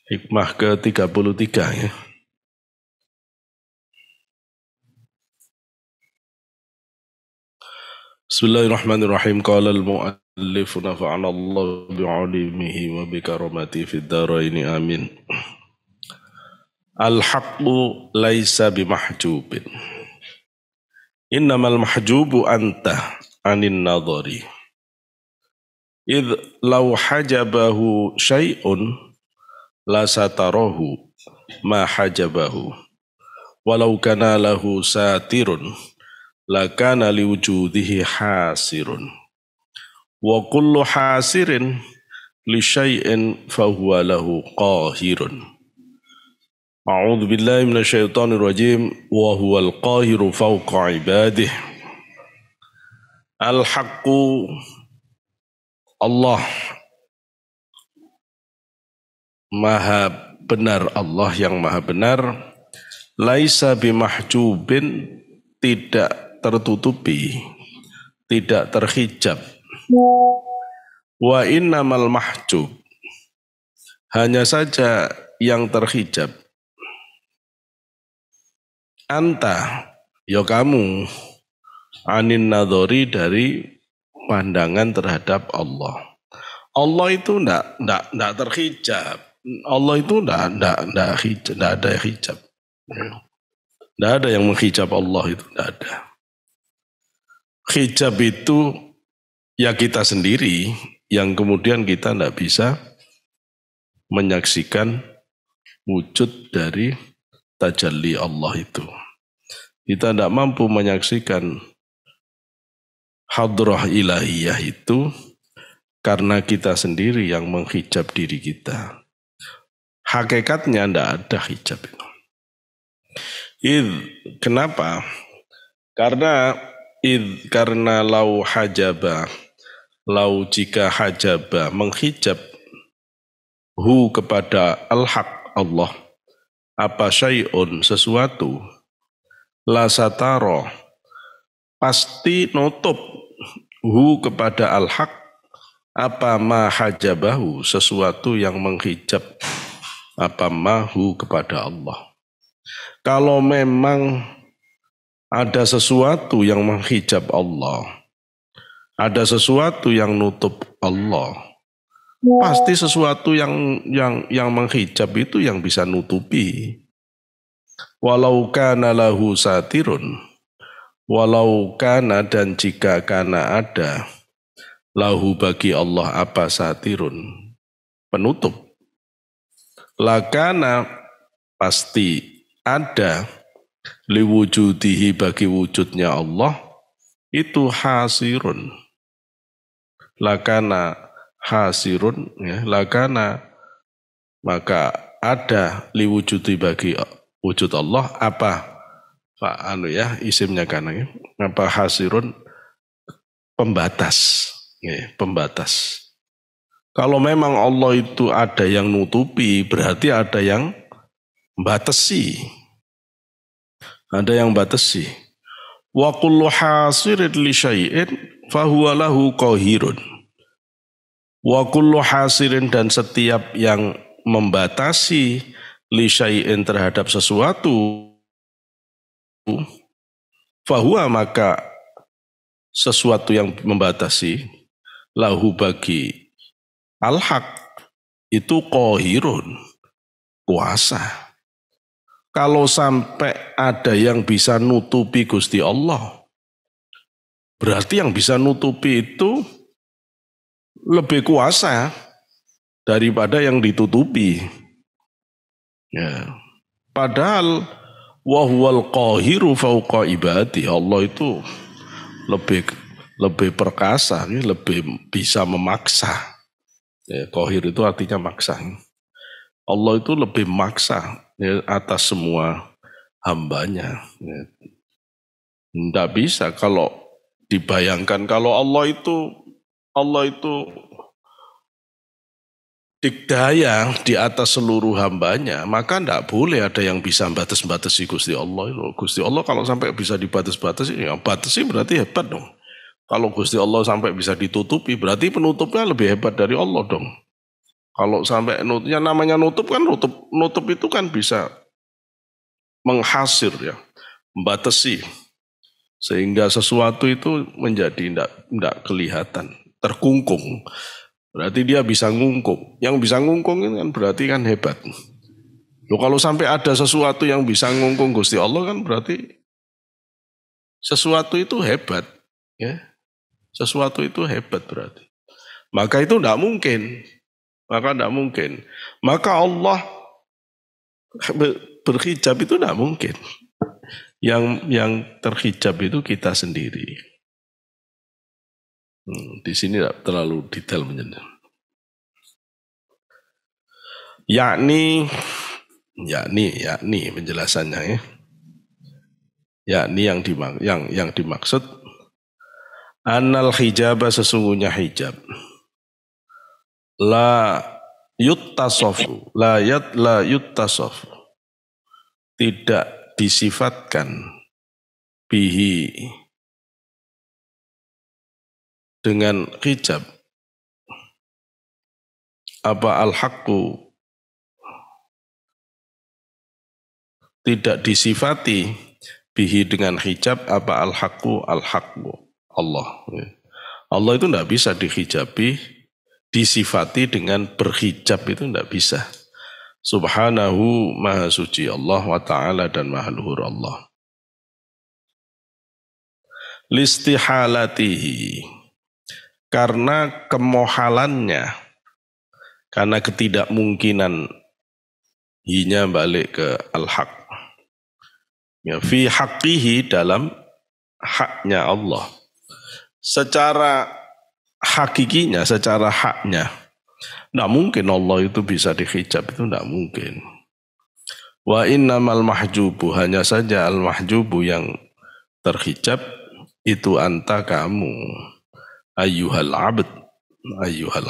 Hikmah ke-33 ya. Bismillahirrahmanirrahim. Qala al-mu'allif nafa'ana Allah bi'ulimihi wa bikaramati fid dharaini amin. Al-haqqu laisa bimahjubin. Innamal mahjubu anta anin nadhari. Idh law hajabahu syai'un la satarahu ma hajabahu. Walau kana lahu satirun lakana liwujudihi hasirun. Wa kullu hasirin li syai'in fahuwa lahu qahirun. A'udzu billahi minasyaitonir rajim wa huwal qahiru fawqa ibadihi. Al-haqqu Allah maha benar, Allah yang maha benar, laisa bimahjubin, tidak tertutupi, tidak terhijab. Wa innamal mahjub, hanya saja yang terhijab. Anta, ya kamu, anin nadhari, dari pandangan terhadap Allah. Allah itu enggak terhijab. Allah itu enggak ada hijab. Enggak ada yang menghijab Allah, itu enggak ada. Hijab itu ya kita sendiri yang kemudian kita enggak bisa menyaksikan wujud dari tajalli Allah itu. Kita enggak mampu menyaksikan hadrah ilahiyah itu karena kita sendiri yang menghijab diri kita. Hakikatnya tidak ada hijab itu. Kenapa? Karena lau hajaba, lau jika hajaba, menghijab hu kepada al-haq Allah, apa syai'un, sesuatu, la sataro, pasti nutup hu kepada al-haq, apa ma hajabahu, sesuatu yang menghijab apa mahu kepada Allah. Kalau memang ada sesuatu yang menghijab Allah, ada sesuatu yang nutup Allah, pasti sesuatu yang menghijab itu yang bisa nutupi. Walau kana lahu satirun, walau kana, dan jika kana ada, lahu bagi Allah apa satirun, penutup, lakana pasti ada, liwujudihi bagi wujudnya Allah itu hasirun, lakana hasirun ya, lakana maka ada, liwujudi bagi wujud Allah apa isimnya kana ya, apa hasirun, pembatas ya, pembatas. Kalau memang Allah itu ada yang nutupi, berarti ada yang batasi. Ada yang batasi. Wa kullu hasirin li syai'in fahuwa lahu qahirun. Wa kullu hasirin, dan setiap yang membatasi li syai'in terhadap sesuatu, fahuwa maka sesuatu yang membatasi, lahu bagi al-haq itu qahirun, kuasa. Kalau sampai ada yang bisa nutupi Gusti Allah, berarti yang bisa nutupi itu lebih kuasa daripada yang ditutupi. Ya. Padahal wahuwal qahiru fauqa ibadi, Allah itu lebih perkasa, lebih bisa memaksa. Ya, qahir itu artinya maksa. Allah itu lebih maksa ya, atas semua hambanya. Ya. Tidak bisa kalau dibayangkan kalau Allah itu dikdaya di atas seluruh hambanya, maka tidak boleh ada yang bisa batas-batasi Gusti Allah. Gusti Allah kalau sampai bisa dibatas-batasi, ya batasi berarti hebat dong. Kalau Gusti Allah sampai bisa ditutupi, berarti penutupnya lebih hebat dari Allah dong. Kalau sampai nutupnya, namanya nutup kan nutup itu kan bisa menghasir ya, membatasi sehingga sesuatu itu menjadi tidak kelihatan, terkungkung. Berarti dia bisa ngungkung. Yang bisa ngungkung itu kan berarti kan hebat. Loh, kalau sampai ada sesuatu yang bisa ngungkung Gusti Allah kan berarti sesuatu itu hebat, ya. Sesuatu itu hebat berarti. Maka itu tidak mungkin. Maka Allah berhijab itu tidak mungkin. Yang terhijab itu kita sendiri. Di sini tidak terlalu detail menyentuh. Yakni penjelasannya ya. Yakni yang dimaksud annal hijaba, sesungguhnya hijab la yuttasafu tidak disifatkan bihi dengan hijab apa al-haqqu, tidak disifati bihi dengan hijab apa al-haqqu Allah. Allah itu tidak bisa dihijabi, disifati dengan berhijab itu tidak bisa. Subhanahu, maha suci Allah, wa ta'ala, dan maha luhur Allah. Listihalatihi, karena kemohalannya, karena ketidakmungkinan, hinya balik ke al-haq. Ya, fi haqqihi, dalam haknya Allah. Secara hakikinya, secara haknya, tidak mungkin Allah itu bisa dihijab, itu tidak mungkin. Wa innamal mahjubu, hanya saja al-mahjubu yang terhijab, itu anta, kamu. Ayyuhal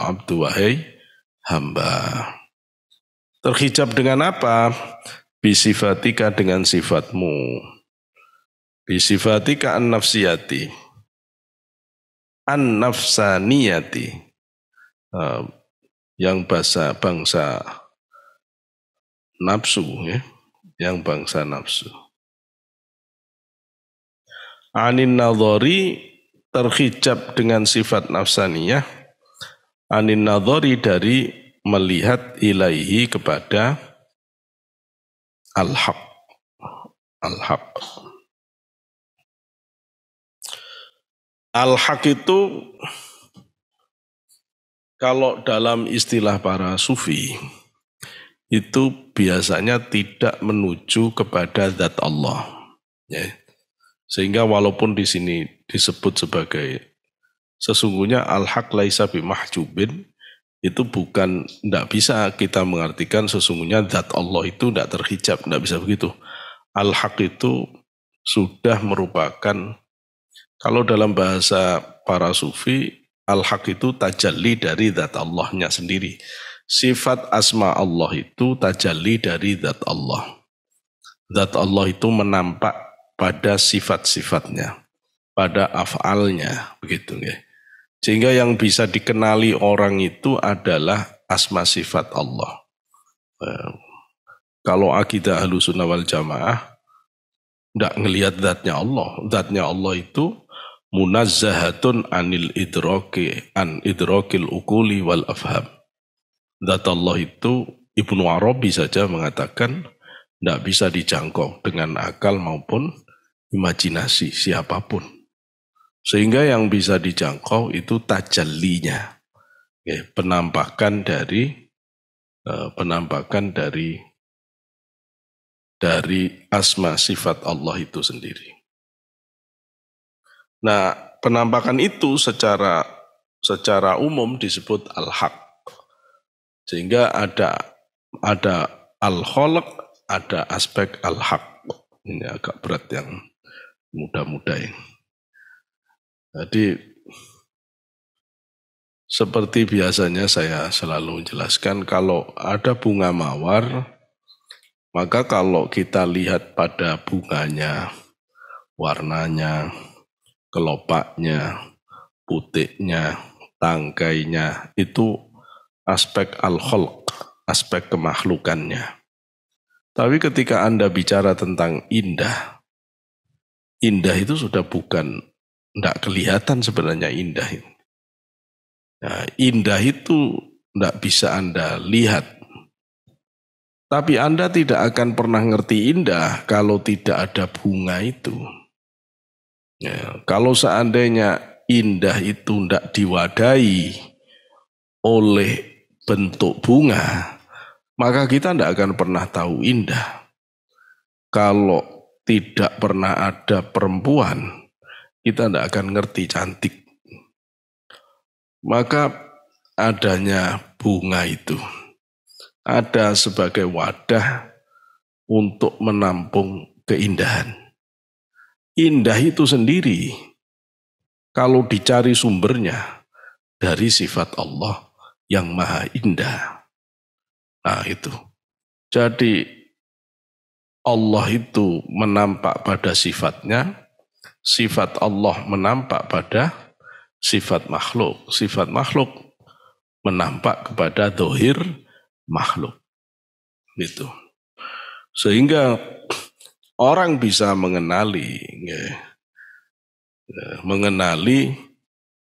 abdu, wahai hamba. Terhijab dengan apa? Bisifatika, dengan sifatmu. Bisifatika an-nafsiyati, an-nafsaniyati, yang bangsa nafsu, ya, yang bangsa nafsu. Anin nadhari, terhijab dengan sifat nafsaniyah, anin nadhari, dari melihat ilaihi, kepada al-haq. Al-haq. Al-haq itu kalau dalam istilah para sufi itu biasanya tidak menuju kepada zat Allah. Ya. Sehingga walaupun di sini disebut sebagai sesungguhnya al-haq laisa bimahjubin, itu bukan, tidak bisa kita mengartikan sesungguhnya zat Allah itu tidak terhijab, tidak bisa begitu. Al-haq itu sudah merupakan, kalau dalam bahasa para sufi, al-haq itu tajalli dari zat Allahnya sendiri. Sifat asma Allah itu tajalli dari zat Allah. Zat Allah itu menampak pada sifat-sifatnya, pada af'alnya, begitu ya. Sehingga yang bisa dikenali orang itu adalah asma sifat Allah. Kalau akidah Ahlussunnah wal Jamaah, tidak ngelihat zatnya Allah. Zatnya Allah itu munazzahatun anil idrokil ukuli wal afham. Zat Allah itu Ibnu Arabi saja mengatakan tidak bisa dijangkau dengan akal maupun imajinasi siapapun. Sehingga yang bisa dijangkau itu tajallinya, ya, penampakan dari asma sifat Allah itu sendiri. Nah, penampakan itu secara umum disebut al-haq. Sehingga ada al-khalq, ada aspek al-haq. Ini agak berat yang muda-muda ini. Jadi seperti biasanya saya selalu menjelaskan, kalau ada bunga mawar, maka kalau kita lihat pada bunganya, warnanya, kelopaknya, putiknya, tangkainya, itu aspek al-khalq, aspek kemakhlukannya. Tapi ketika Anda bicara tentang indah, indah itu sudah bukan, tidak kelihatan sebenarnya indah. Nah, indah itu tidak bisa Anda lihat. Tapi Anda tidak akan pernah ngerti indah kalau tidak ada bunga itu. Ya, kalau seandainya indah itu tidak diwadahi oleh bentuk bunga, maka kita tidak akan pernah tahu indah. Kalau tidak pernah ada perempuan, kita tidak akan ngerti cantik. Maka adanya bunga itu ada sebagai wadah untuk menampung keindahan. Indah itu sendiri, kalau dicari sumbernya, dari sifat Allah yang maha indah. Nah itu. Jadi Allah itu menampak pada sifatnya, sifat Allah menampak pada sifat makhluk menampak kepada zahir makhluk. Gitu. Sehingga orang bisa mengenali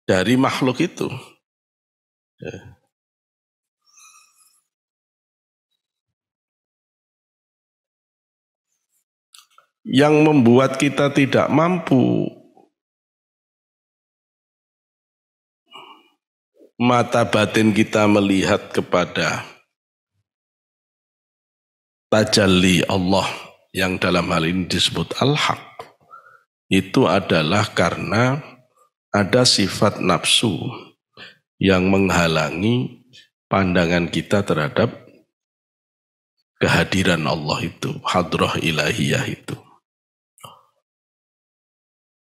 dari makhluk itu. Yang membuat kita tidak mampu mata batin kita melihat kepada tajalli Allah yang dalam hal ini disebut al-haq, itu adalah karena ada sifat nafsu yang menghalangi pandangan kita terhadap kehadiran Allah itu, hadrah ilahiyah itu.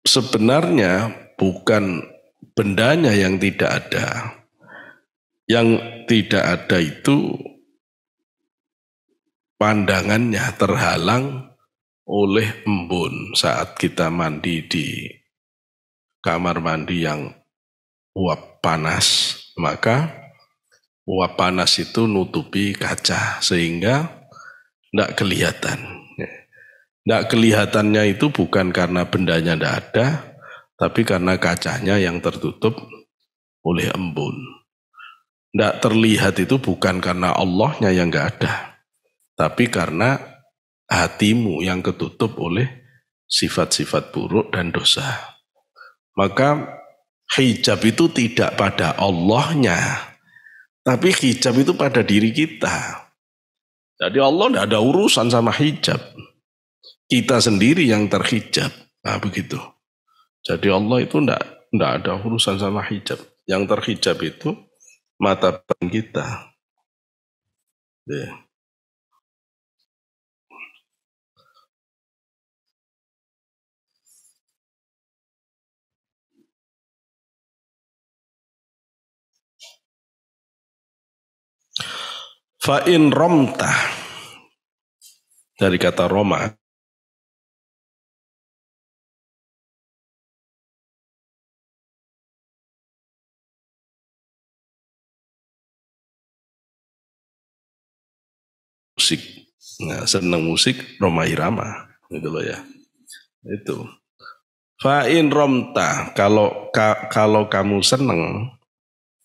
Sebenarnya bukan bendanya yang tidak ada. Yang tidak ada itu pandangannya terhalang oleh embun saat kita mandi di kamar mandi yang uap panas. Maka uap panas itu nutupi kaca sehingga tidak kelihatan. Tidak kelihatannya itu bukan karena bendanya tidak ada, tapi karena kacanya yang tertutup oleh embun. Tidak terlihat itu bukan karena Allahnya yang tidak ada, tapi karena hatimu yang ketutup oleh sifat-sifat buruk dan dosa. Maka hijab itu tidak pada Allahnya, tapi hijab itu pada diri kita. Jadi Allah tidak ada urusan sama hijab. Kita sendiri yang terhijab. Nah begitu. Jadi Allah itu tidak ada urusan sama hijab. Yang terhijab itu mata batin kita. Ya. Fa'in romta, dari kata Roma, musik. Nah, senang musik Roma Irama, gitu loh ya. Itu. Fa'in romta, kalau kamu senang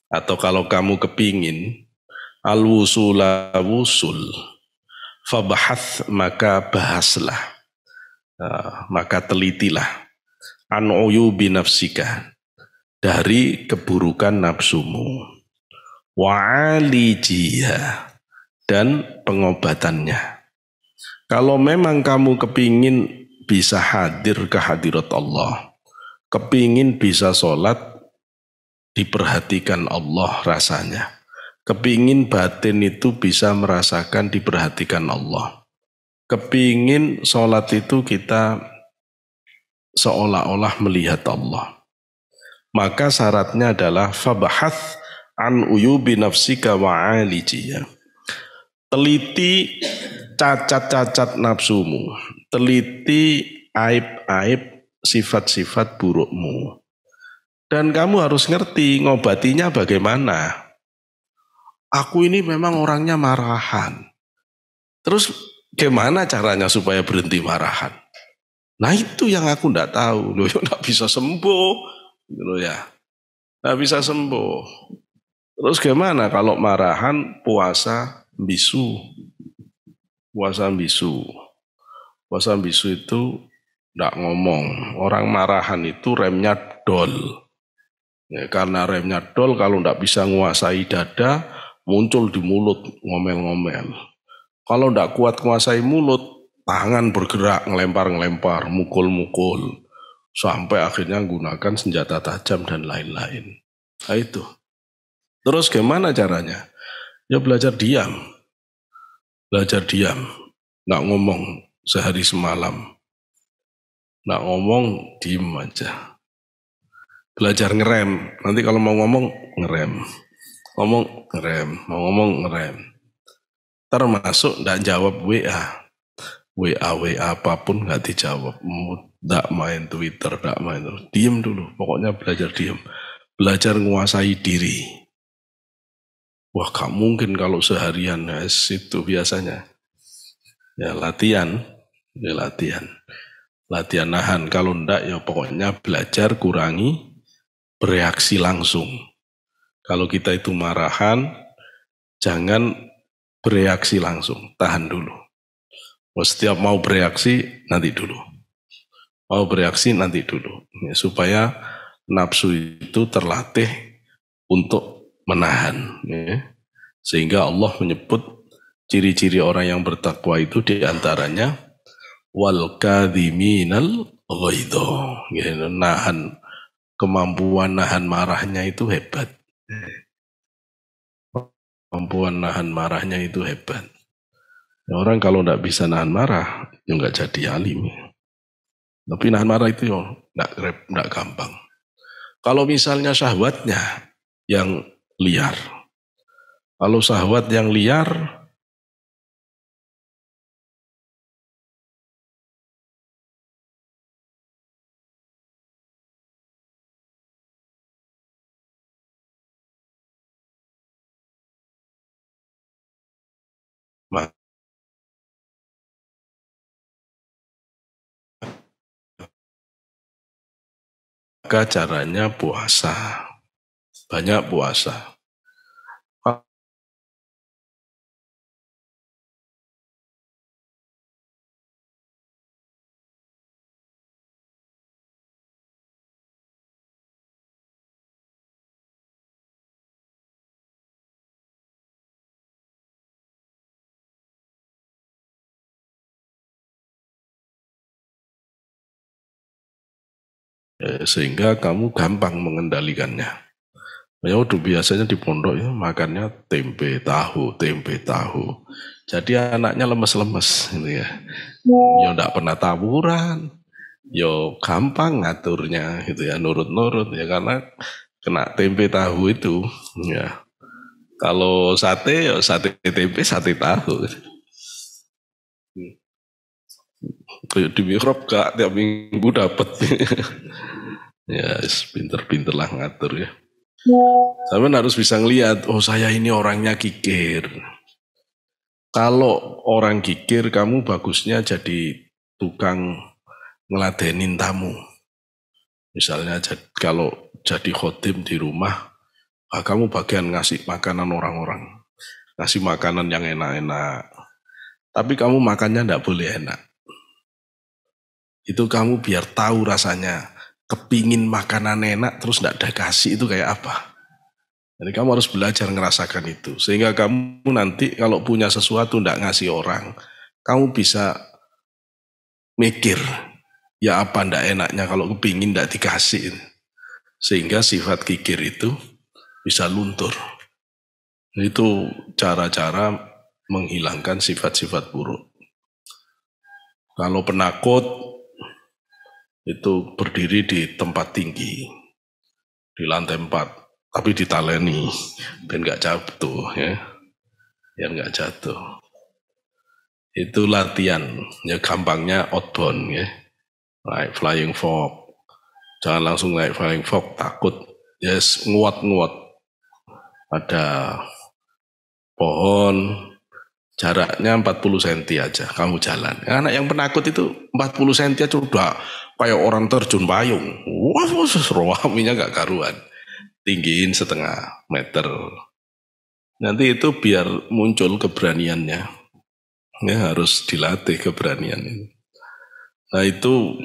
atau kalau kamu kepingin al-wusula wusul, fabahath, maka bahaslah, maka telitilah, an uyubi nafsika, dari keburukan nafsumu, wa'alijiha, dan pengobatannya. Kalau memang kamu kepingin bisa hadir ke hadirat Allah, kepingin bisa sholat, diperhatikan Allah rasanya, kepingin batin itu bisa merasakan diperhatikan Allah, kepingin sholat itu kita seolah-olah melihat Allah, maka syaratnya adalah fabahath an uyubi nafsika wa'alijiha. Teliti cacat-cacat nafsumu, teliti aib-aib sifat-sifat burukmu. Dan kamu harus ngerti ngobatinya bagaimana. aku ini memang orangnya marahan. Terus gimana caranya supaya berhenti marahan? Nah itu yang aku ndak tahu. Loh, ndak bisa sembuh. Loh ya, ndak bisa sembuh. Terus gimana kalau marahan puasa bisu? Puasa bisu. Puasa bisu itu ndak ngomong. Orang marahan itu remnya dol. Ya, karena remnya dol, kalau ndak bisa nguasai dada, muncul di mulut ngomel-ngomel. Kalau ndak kuat nguasai mulut, tangan bergerak ngelempar-ngelempar, mukul-mukul, sampai akhirnya gunakan senjata tajam dan lain-lain. Nah itu. Terus gimana caranya? Ya belajar diam, nggak ngomong sehari semalam, nggak ngomong, diem aja. Belajar ngerem, nanti kalau mau ngomong ngerem, mau ngomong ngerem. Termasuk nggak jawab WA apapun nggak dijawab, nggak main Twitter, nggak main, diem dulu, pokoknya belajar diem, belajar menguasai diri. Wah, gak mungkin kalau seharian, ya, itu biasanya. Ya latihan, latihan nahan. Kalau ndak ya pokoknya belajar kurangi bereaksi langsung. Kalau kita itu marahan, jangan bereaksi langsung, tahan dulu. Setiap mau bereaksi, nanti dulu. Ya, supaya nafsu itu terlatih untuk menahan. Ya. Sehingga Allah menyebut ciri-ciri orang yang bertakwa itu diantaranya wal kadhiminal ghaidha. Ya, nahan, kemampuan nahan marahnya itu hebat. Kemampuan nahan marahnya itu hebat. Ya, orang kalau tidak bisa nahan marah, ya nggak jadi alim. Tapi nahan marah itu ya nggak gampang. Kalau misalnya syahwatnya yang liar, kalau syahwat yang liar, maka caranya puasa, banyak puasa. Sehingga kamu gampang mengendalikannya. Ya udah biasanya di pondok ya makannya tempe tahu. Jadi anaknya lemes-lemes gitu ya. Ya enggak pernah tawuran. Yo gampang ngaturnya gitu ya, nurut-nurut ya, karena kena tempe tahu itu ya. Kalau sate ya sate tempe, sate tahu. Kayak di mikrop kak tiap minggu dapat. Ya pinter-pinter lah ngatur ya. Tapi harus bisa ngelihat, oh saya ini orangnya kikir. Kalau orang kikir, kamu bagusnya jadi tukang ngeladenin tamu. Misalnya kalau jadi khotim di rumah, kamu bagian ngasih makanan orang-orang. Ngasih makanan yang enak-enak. Tapi kamu makannya enggak boleh enak. Itu kamu biar tahu rasanya. Kepingin makanan enak terus enggak ada kasih itu kayak apa. Jadi kamu harus belajar ngerasakan itu. Sehingga kamu nanti kalau punya sesuatu enggak ngasih orang, kamu bisa mikir, ya apa enggak enaknya kalau kepingin enggak dikasih. Sehingga sifat kikir itu bisa luntur. Itu cara-cara menghilangkan sifat-sifat buruk. Kalau penakut, itu berdiri di tempat tinggi, di lantai 4. Tapi ditaleni, biar nggak jatuh ya, Itu latihan, ya gampangnya outbound ya, naik flying fox, jangan langsung naik flying fox takut, yes nguat, ada pohon, jaraknya 40 cm aja, kamu jalan. Anak yang penakut itu 40 cm aja udah kayak orang terjun payung. Wah, rohaminya gak karuan. Tinggiin setengah meter. Nanti itu biar muncul keberaniannya. Ya, harus dilatih keberanian ini. Nah itu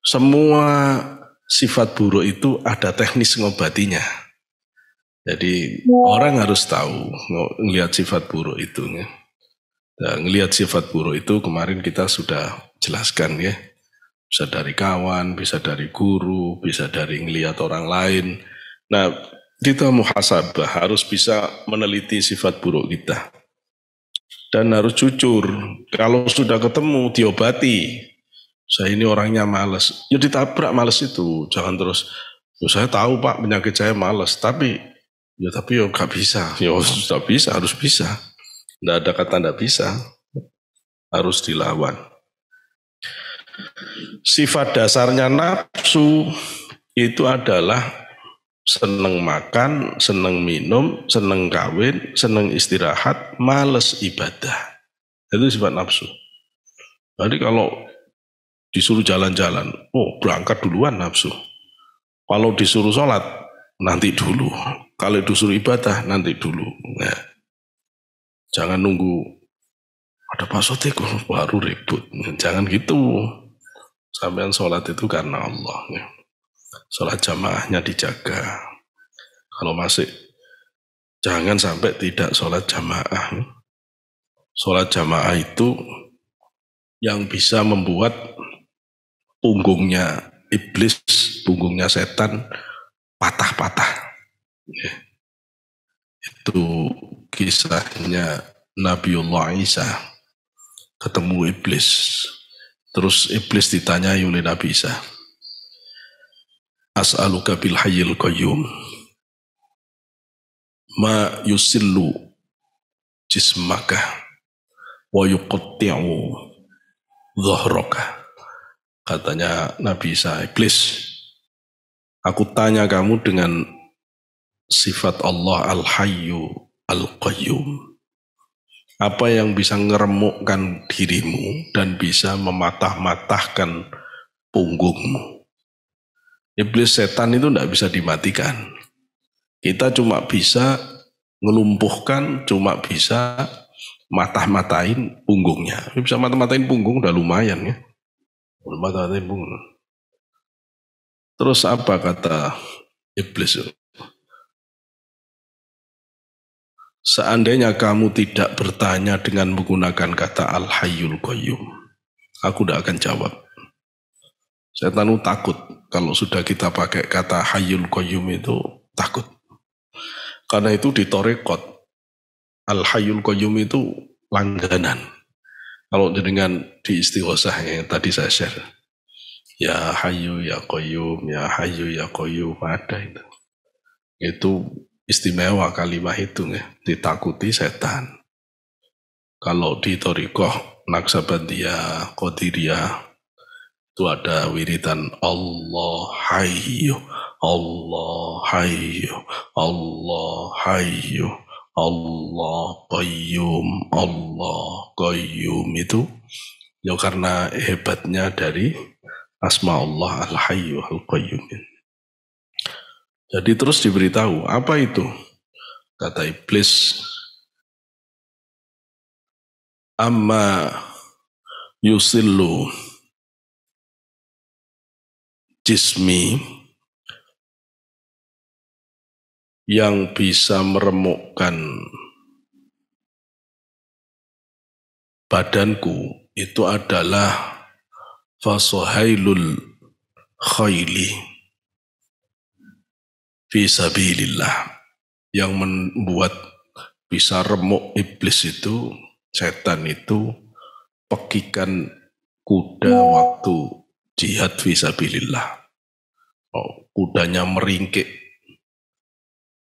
semua sifat buruk itu ada teknis ngobatinya. Jadi orang harus tahu ngelihat sifat buruk itu. Ya. Nah, ngelihat sifat buruk itu kemarin kita sudah jelaskan ya. Bisa dari kawan, bisa dari guru, bisa dari ngelihat orang lain. Nah, kita muhasabah harus bisa meneliti sifat buruk kita. Dan harus jujur. Kalau sudah ketemu, diobati. Saya ini orangnya malas. Ya ditabrak malas itu. Jangan terus, ya saya tahu Pak penyakit saya malas. Tapi ya gak bisa. Ya sudah bisa, harus bisa. Tidak ada kata tidak bisa. Harus dilawan. Sifat dasarnya nafsu itu adalah seneng makan, seneng minum, seneng kawin, seneng istirahat, males ibadah. Itu sifat nafsu. Jadi kalau disuruh jalan-jalan, oh berangkat duluan nafsu. Kalau disuruh sholat, nanti dulu. Kalau disuruh ibadah, nanti dulu. Nah, jangan nunggu ada Pak Sotek baru ribut. Jangan gitu. Sampean sholat itu karena Allah. Ya. Sholat jamaahnya dijaga. Kalau masih, jangan sampai tidak sholat jamaah. Sholat jamaah itu yang bisa membuat punggungnya iblis, punggungnya setan patah-patah. Ya. Itu kisahnya Nabiullah Isa ketemu iblis. Terus iblis ditanyai oleh Nabi Isa, As'aluka bil hayyil qayyum ma yusillu jismaka wa yuqatti'u dhahraka. Katanya Nabi Isa, iblis, aku tanya kamu dengan sifat Allah Al-Hayyu Al-Qayyum. Apa yang bisa ngeremukkan dirimu dan bisa mematah-matahkan punggungmu. Iblis setan itu tidak bisa dimatikan. Kita cuma bisa ngelumpuhkan, cuma bisa matah-matahin punggungnya. Bisa matah-matahin punggung udah lumayan ya. Matah-matahin punggung. Terus apa kata iblis? Seandainya kamu tidak bertanya dengan menggunakan kata Al-Hayyul Qayyum, aku tidak akan jawab. Setan itu takut kalau sudah kita pakai kata Hayyul Qayyum itu takut. Karena itu di Torekot, Al-Hayyul Qayyum itu langganan. Kalau dengan di istighosah yang tadi saya share, ya Hayyu ya Qayyum, ya Hayyu ya Qayyum, ada itu. Itu istimewa kalimat itu ya, ditakuti setan. Kalau di Thariqah Naksabandiyah, Qadiriyah itu ada wiridan Allah Hayyu, Allah Hayyu, Allah Hayyu, Allah Qayyum, Allah Qayyum itu ya karena hebatnya dari asma Allah Al-Hayyu Al-Qayyum. Jadi terus diberitahu, apa itu? Kata iblis, amma yusillu jismi, yang bisa meremukkan badanku itu adalah fasohailul khayli fisabilillah. Yang membuat bisa remuk iblis itu, setan itu, pekikan kuda waktu jihad fisabilillah. Oh, kudanya meringkik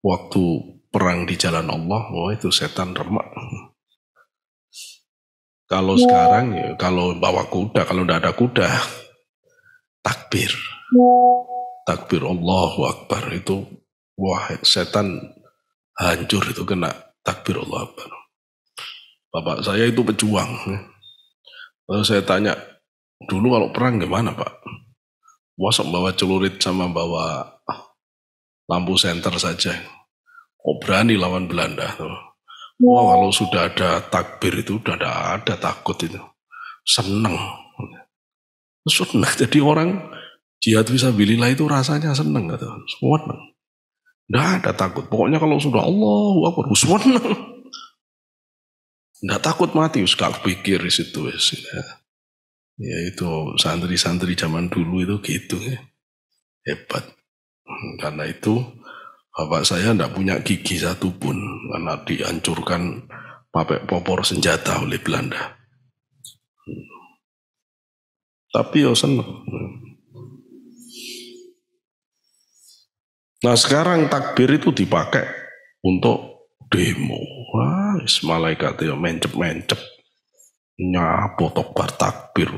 waktu perang di jalan Allah, oh itu setan remak. Kalau sekarang ya, kalau bawa kuda, kalau tidak ada kuda, takbir. Takbir Allahu Akbar itu, wah setan hancur itu kena takbir Allah Akbar. Bapak saya itu pejuang. Lalu saya tanya, dulu kalau perang gimana Pak? Masa bawa celurit sama bawa lampu senter saja. Oh berani lawan Belanda. Wah kalau sudah ada takbir itu udah ada takut itu. Seneng. Seneng. Jadi orang jihad fisabilillah itu rasanya seneng. Seneng. Nggak ada takut. Pokoknya kalau sudah Allahu Akbar, seneng. Nggak takut mati. Gak pikir di situ. Ya itu santri-santri zaman dulu itu gitu ya. Hebat. Karena itu bapak saya tidak punya gigi satupun karena dihancurkan pakai popor senjata oleh Belanda. Tapi ya senang. Nah sekarang takbir itu dipakai untuk demo. Wah, malaikat ya mencep-mencep. Nyapo takbar takbir.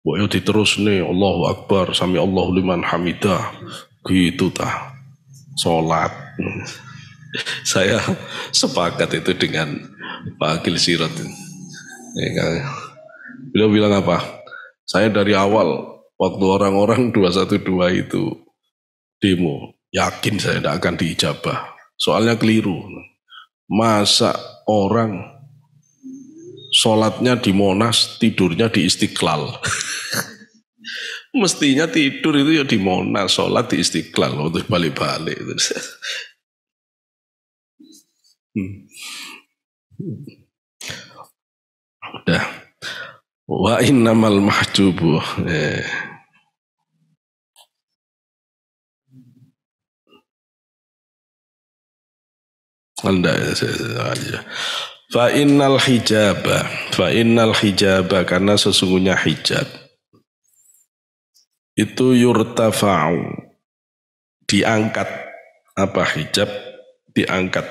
Boyo diterus nih Allahu Akbar sami Allahu liman hamidah. Gitu tah. Salat. Saya sepakat itu dengan Pak Akil Sirot. Beliau bilang apa? Saya dari awal waktu orang-orang 212 itu demo, yakin saya tidak akan diijabah. Soalnya keliru. Masa orang sholatnya di Monas, tidurnya di Istiqlal. Mestinya tidur itu ya di Monas, sholat di Istiqlal, untuk balik-balik. Udah. Wa innamal mahjubu. Anda aja. Fa innal hijaba karena sesungguhnya hijab itu yurtafa'u diangkat. Apa hijab diangkat,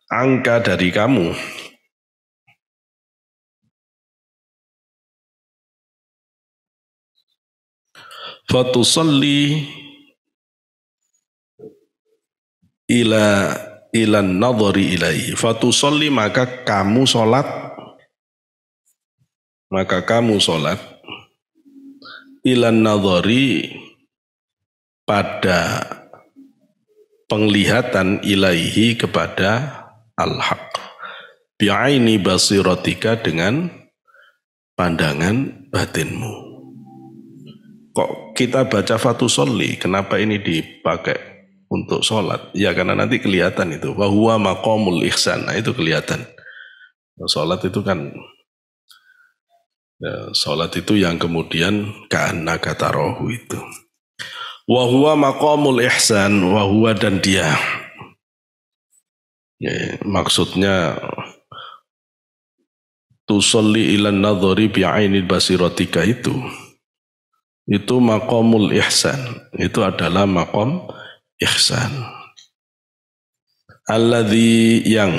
angka dari kamu fatusalli ilan nadhari ilaihi fatusalli maka kamu sholat ilan nadhari pada penglihatan ilaihi kepada al-haq bi'aini basiratika dengan pandangan batinmu. Kok kita baca fatusolli, kenapa ini dipakai untuk sholat? Ya karena nanti kelihatan itu wa huwa maqamul ihsan. Nah itu kelihatan. Sholat itu kan ya, sholat itu yang kemudian ka'annaka tarahu itu. Wa huwa maqamul ihsan, wa huwa dan dia. Ya, maksudnya tusalli ilan nadhari bi'ainil basiratika itu maqamul ihsan. Itu adalah maqam ihsan. Alladzi yang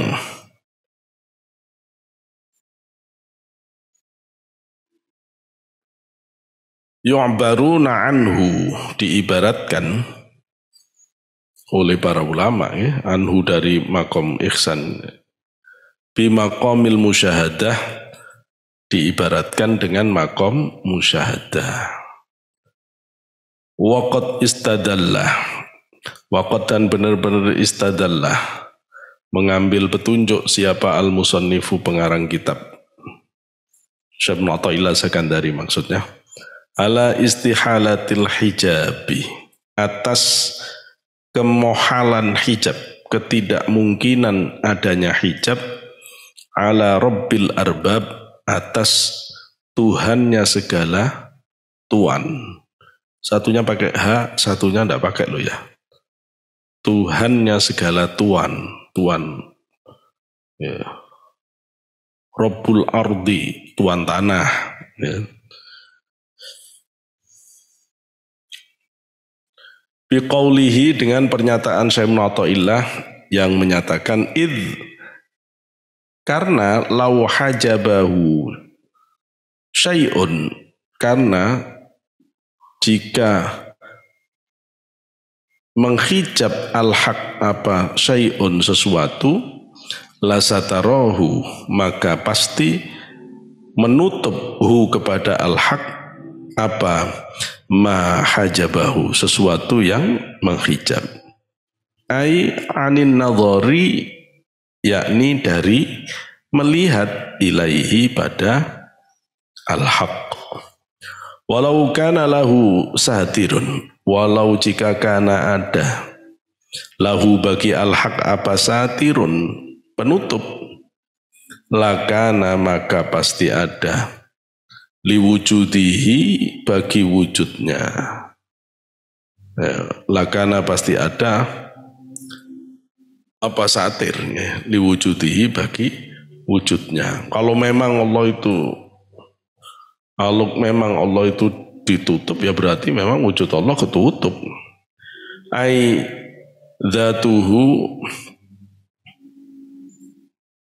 yu'baruna anhu diibaratkan oleh para ulama ya, anhu dari makom ihsan bimaqamil musyahadah diibaratkan dengan makom musyahadah. Waqad istadallah, waqad dan benar-benar istadallah mengambil petunjuk siapa al-musannifu pengarang kitab Syekh Mu'ata'illah Sekandari maksudnya ala istihalatil hijabi atas kemohalan hijab, ketidakmungkinan adanya hijab ala rabbil arbab atas Tuhannya segala tuan. Satunya pakai H, satunya tidak pakai loh ya. Tuhannya segala tuan ya. Rabbul ardi, tuan tanah ya. Biqaulihi dengan pernyataan Syekh Mu'ata'illah yang menyatakan karena law hajabahu syai'un, karena jika menghijab al-haq apa syai'un sesuatu lasatarahu maka pasti menutup hu kepada al-haq apa ma hajabahu sesuatu yang menghijab ai anin nadhari yakni dari melihat ilaihi pada al-haq walau kana lahu satirun walau jika kana ada lahu bagi al-haq apa satirun penutup lakana maka pasti ada liwujudihi bagi wujudnya lakana pasti ada apa satirnya liwujudihi bagi wujudnya kalau memang Allah itu ditutup ya berarti memang wujud Allah ketutup ai dzatuhu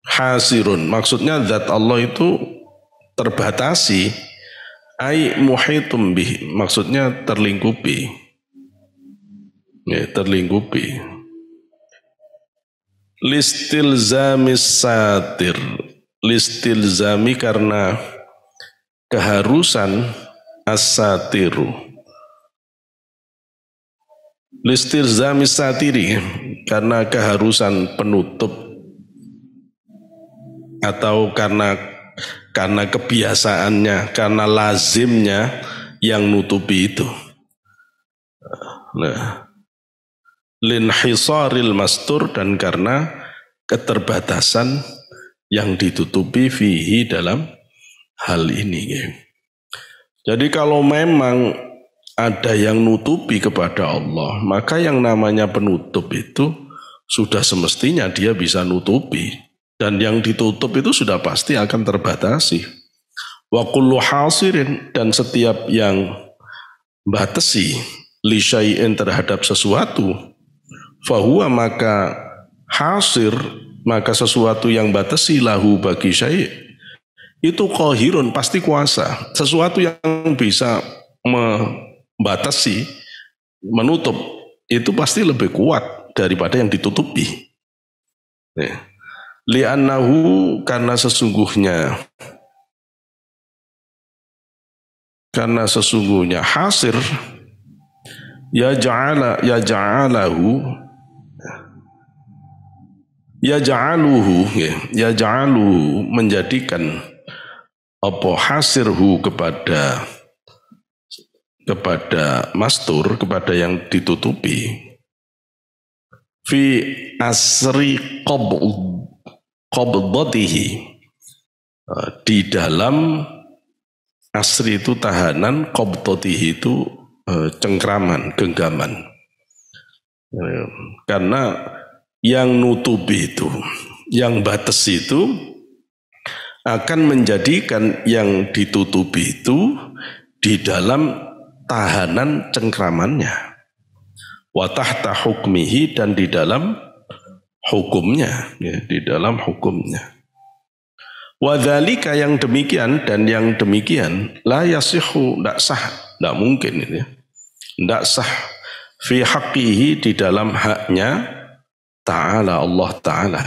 hasirun maksudnya zat Allah itu terbatasi ai muhitum bih maksudnya terlingkupi ya, terlingkupi listilzamis satir listilzami karena keharusan as-satiru listilzamis satiri karena keharusan penutup atau karena kebiasaannya karena lazimnya yang nutupi itu nah linhisaril mastur dan karena keterbatasan yang ditutupi fihi dalam hal ini ya. Jadi kalau memang ada yang nutupi kepada Allah maka yang namanya penutup itu sudah semestinya dia bisa nutupi dan yang ditutup itu sudah pasti akan terbatasi wa kullu hasirin dan setiap yang batasi li syai'in terhadap sesuatu fahuwa maka hasir maka sesuatu yang batasi lahu bagi syai' itu qahirun pasti kuasa sesuatu yang bisa membatasi menutup itu pasti lebih kuat daripada yang ditutupi li'annahu karena sesungguhnya hasir yaj'aluhu menjadikan apa hasirhu kepada mastur kepada yang ditutupi fi asri qabdatihi di dalam asri itu tahanan qabdatihi itu cengkraman genggaman karena yang nutupi itu yang batas itu akan menjadikan yang ditutupi itu di dalam tahanan cengkramannya wa tahta hukmihi dan di dalam hukumnya ya, di dalam hukumnya wa dzalika yang demikian dan yang demikian la yasihu tidak sah tidak mungkin ini tidak sah fi haqqihi di dalam haknya ta'ala Allah ta'ala.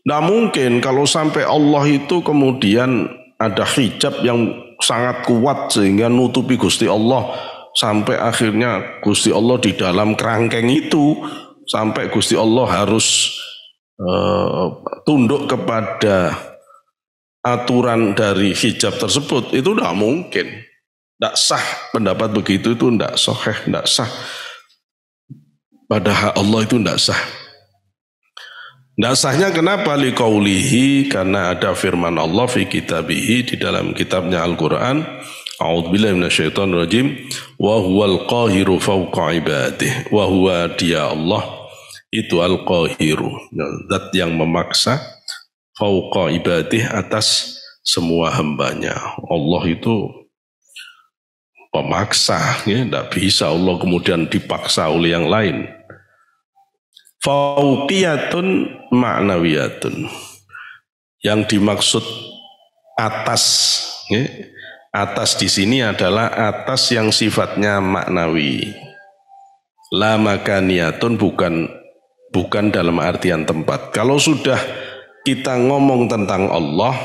Tidak mungkin kalau sampai Allah itu kemudian ada hijab yang sangat kuat sehingga nutupi Gusti Allah sampai akhirnya Gusti Allah di dalam kerangkeng itu sampai Gusti Allah harus tunduk kepada aturan dari hijab tersebut itu tidak mungkin. Tidak sah pendapat begitu itu tidak sahih, tidak sah. Padahal Allah itu tidak sah. Tidak sahnya kenapa? Liqaulihi karena ada firman Allah fi kitabihi di dalam kitabnya Al-Quran. A'udzubillahi minasyaitonirrajim. Wa huwal qahiru fawqa ibadih. Wa huwa dia Allah itu al-qahiru. Zat yang memaksa fawqa ibadih atas semua hambanya. Allah itu pemaksa. Ya, tidak bisa Allah kemudian dipaksa oleh yang lain. Fauqiyatun ma'nawiyatun. Yang dimaksud atas, ya, atas di sini adalah atas yang sifatnya maknawi. La makaniyatun bukan dalam artian tempat. Kalau sudah kita ngomong tentang Allah,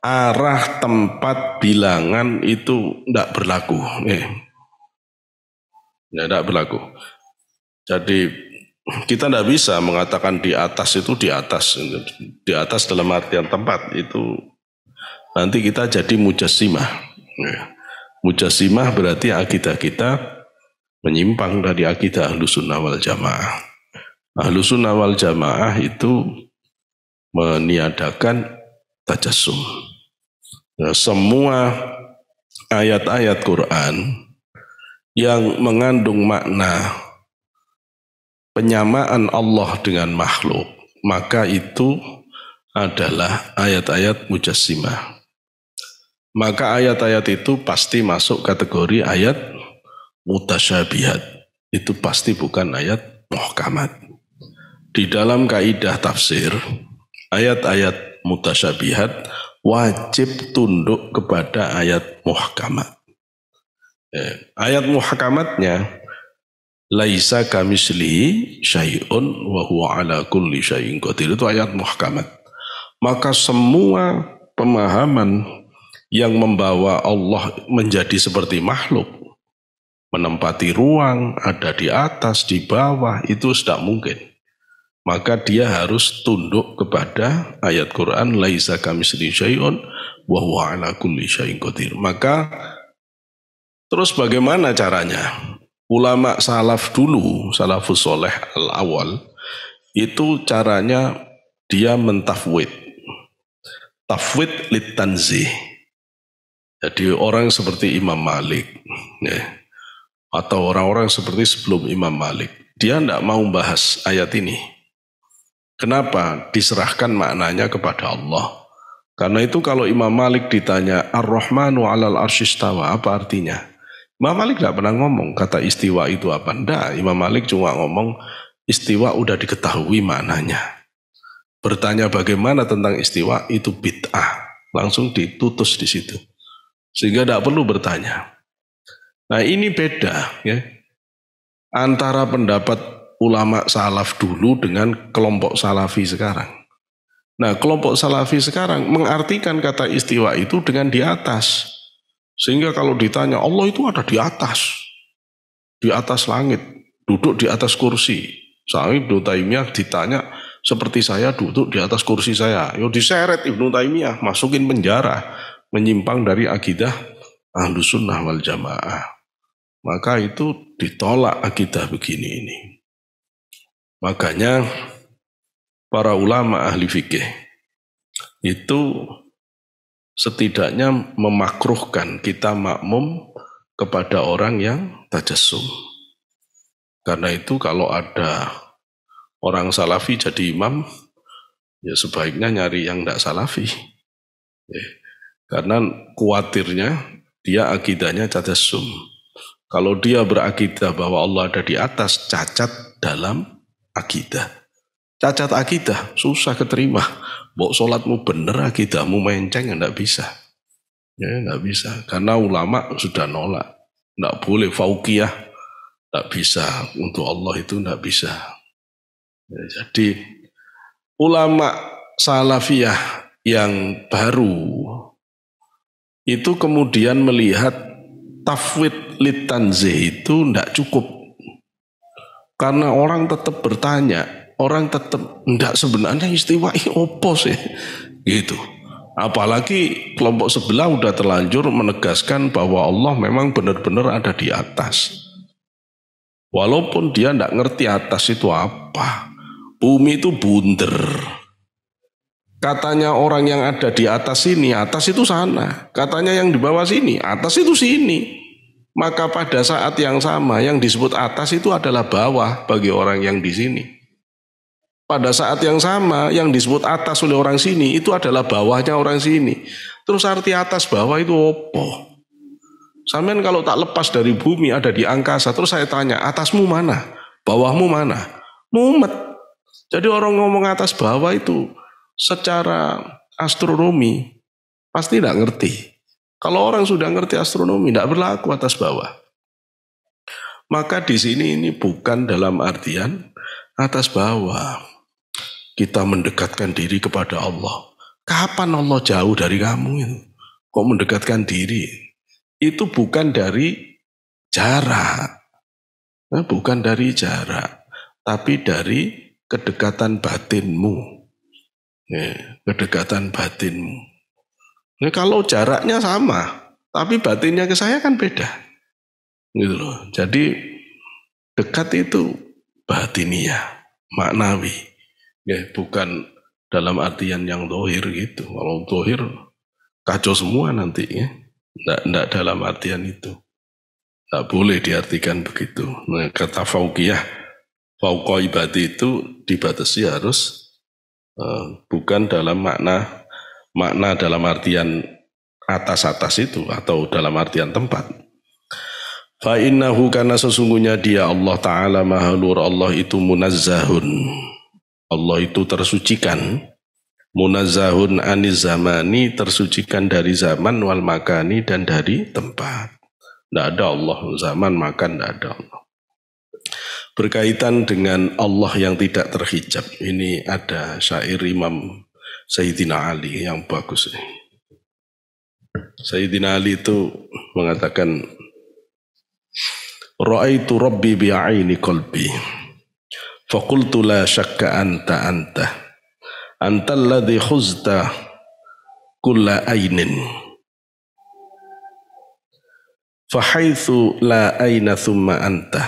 arah, tempat, bilangan itu tidak berlaku. Tidak berlaku. Jadi kita tidak bisa mengatakan di atas itu di atas. Di atas dalam artian tempat itu nanti kita jadi mujassimah. Mujassimah berarti akidah kita menyimpang dari akidah Ahlussunnah wal Jamaah. Ahlussunnah wal Jamaah itu meniadakan tajassum. Semua ayat-ayat Quran yang mengandung makna penyamaan Allah dengan makhluk, maka itu adalah ayat-ayat mujassimah. Maka ayat-ayat itu pasti masuk kategori ayat mutasyabihat. Itu pasti bukan ayat muhkamat. Di dalam kaidah tafsir, ayat-ayat mutasyabihat wajib tunduk kepada ayat muhkamat. Ayat muhkamatnya laisa kamislihi syai'un wa huwa ala kulli syai'in qadir, itu ayat muhkamat. Maka semua pemahaman yang membawa Allah menjadi seperti makhluk, menempati ruang, ada di atas, di bawah, itu tidak mungkin. Maka dia harus tunduk kepada ayat Quran laisa kamislihi syai'un wa huwa ala kulli syai'in qadir. Maka terus bagaimana caranya? Ulama salaf dulu, salafus soleh al-awal, itu caranya dia mentafwid. Tafwid litanzih. Jadi orang seperti Imam Malik, atau orang-orang seperti sebelum Imam Malik, dia tidak mau bahas ayat ini. Kenapa? Diserahkan maknanya kepada Allah. Karena itu kalau Imam Malik ditanya, Ar-Rahmanu 'alal arsy istawa, apa artinya? Imam Malik tidak pernah ngomong kata istiwa itu apa. Tidak, Imam Malik cuma ngomong istiwa udah diketahui maknanya. Bertanya bagaimana tentang istiwa itu bid'ah. Langsung ditutus di situ. Sehingga tidak perlu bertanya. Nah ini beda ya, antara pendapat ulama salaf dulu dengan kelompok salafi sekarang. Nah kelompok salafi sekarang mengartikan kata istiwa itu dengan di atas. Sehingga kalau ditanya Allah itu ada di atas langit, duduk di atas kursi. Sampai Ibnu Taimiyah ditanya seperti saya duduk di atas kursi saya. Yo diseret Ibnu Taimiyah, masukin penjara. Menyimpang dari akidah Ahlussunnah wal Jamaah. Maka itu ditolak akidah begini ini. Makanya para ulama ahli fikih itu setidaknya memakruhkan kita makmum kepada orang yang tajassum. Karena itu kalau ada orang salafi jadi imam, ya sebaiknya nyari yang tidak salafi. Karena khawatirnya dia akidahnya tajassum. Kalau dia berakidah bahwa Allah ada di atas, cacat dalam akidah. Cacat akidah, susah keterima. Bok sholatmu bener, akidahmu menceng, enggak bisa. Ya enggak bisa, karena ulama sudah nolak. Enggak boleh fauqiyah, enggak bisa. Untuk Allah itu enggak bisa. Ya, jadi ulama salafiyah yang baru itu kemudian melihat tafwid litanzih itu tidak cukup. Karena orang tetap bertanya, orang tetap tidak sebenarnya istiwa opo sih, gitu. Apalagi kelompok sebelah udah terlanjur menegaskan bahwa Allah memang benar-benar ada di atas. Walaupun dia tidak ngerti atas itu apa. Bumi itu bunder. Katanya orang yang ada di atas sini, atas itu sana. Katanya yang di bawah sini, atas itu sini. Maka pada saat yang sama yang disebut atas itu adalah bawah bagi orang yang di sini. Pada saat yang sama yang disebut atas oleh orang sini itu adalah bawahnya orang sini. Terus arti atas bawah itu apa? Sampean kalau tak lepas dari bumi ada di angkasa, terus saya tanya atasmu mana? Bawahmu mana? Mumet. Jadi orang ngomong atas bawah itu secara astronomi pasti tidak ngerti. Kalau orang sudah ngerti astronomi tidak berlaku atas bawah. Maka di sini ini bukan dalam artian atas bawah. Kita mendekatkan diri kepada Allah. Kapan Allah jauh dari kamu itu? Kok mendekatkan diri? Itu bukan dari jarak. Bukan dari jarak. Tapi dari kedekatan batinmu. Kedekatan batinmu. Kalau jaraknya sama, tapi batinnya ke saya kan beda. Gitu loh. Jadi dekat itu batiniah, maknawi. Bukan dalam artian yang dohir gitu. Kalau dohir kacau semua nanti ya. Nggak dalam artian itu. Nggak boleh diartikan begitu. Nah, kata fauqiyah, fauqa ibadi itu dibatasi harus bukan dalam makna dalam artian atas-atas itu atau dalam artian tempat. Fa innahu karena sesungguhnya dia Allah Ta'ala Maha Luhur, Allah itu munazzahun. Allah itu tersucikan, munazzahun aniz zamani, tersucikan dari zaman wal makani dan dari tempat. Tidak ada Allah zaman makan, tidak ada Allah. Berkaitan dengan Allah yang tidak terhijab, ini ada syair Imam Sayyidina Ali yang bagus. Sayyidina Ali itu mengatakan, Ra'aitu Rabbi bi'aini qalbi faqultu la syakka anta alladhi khuzta kulla ainin fahaitsu la aina thumma anta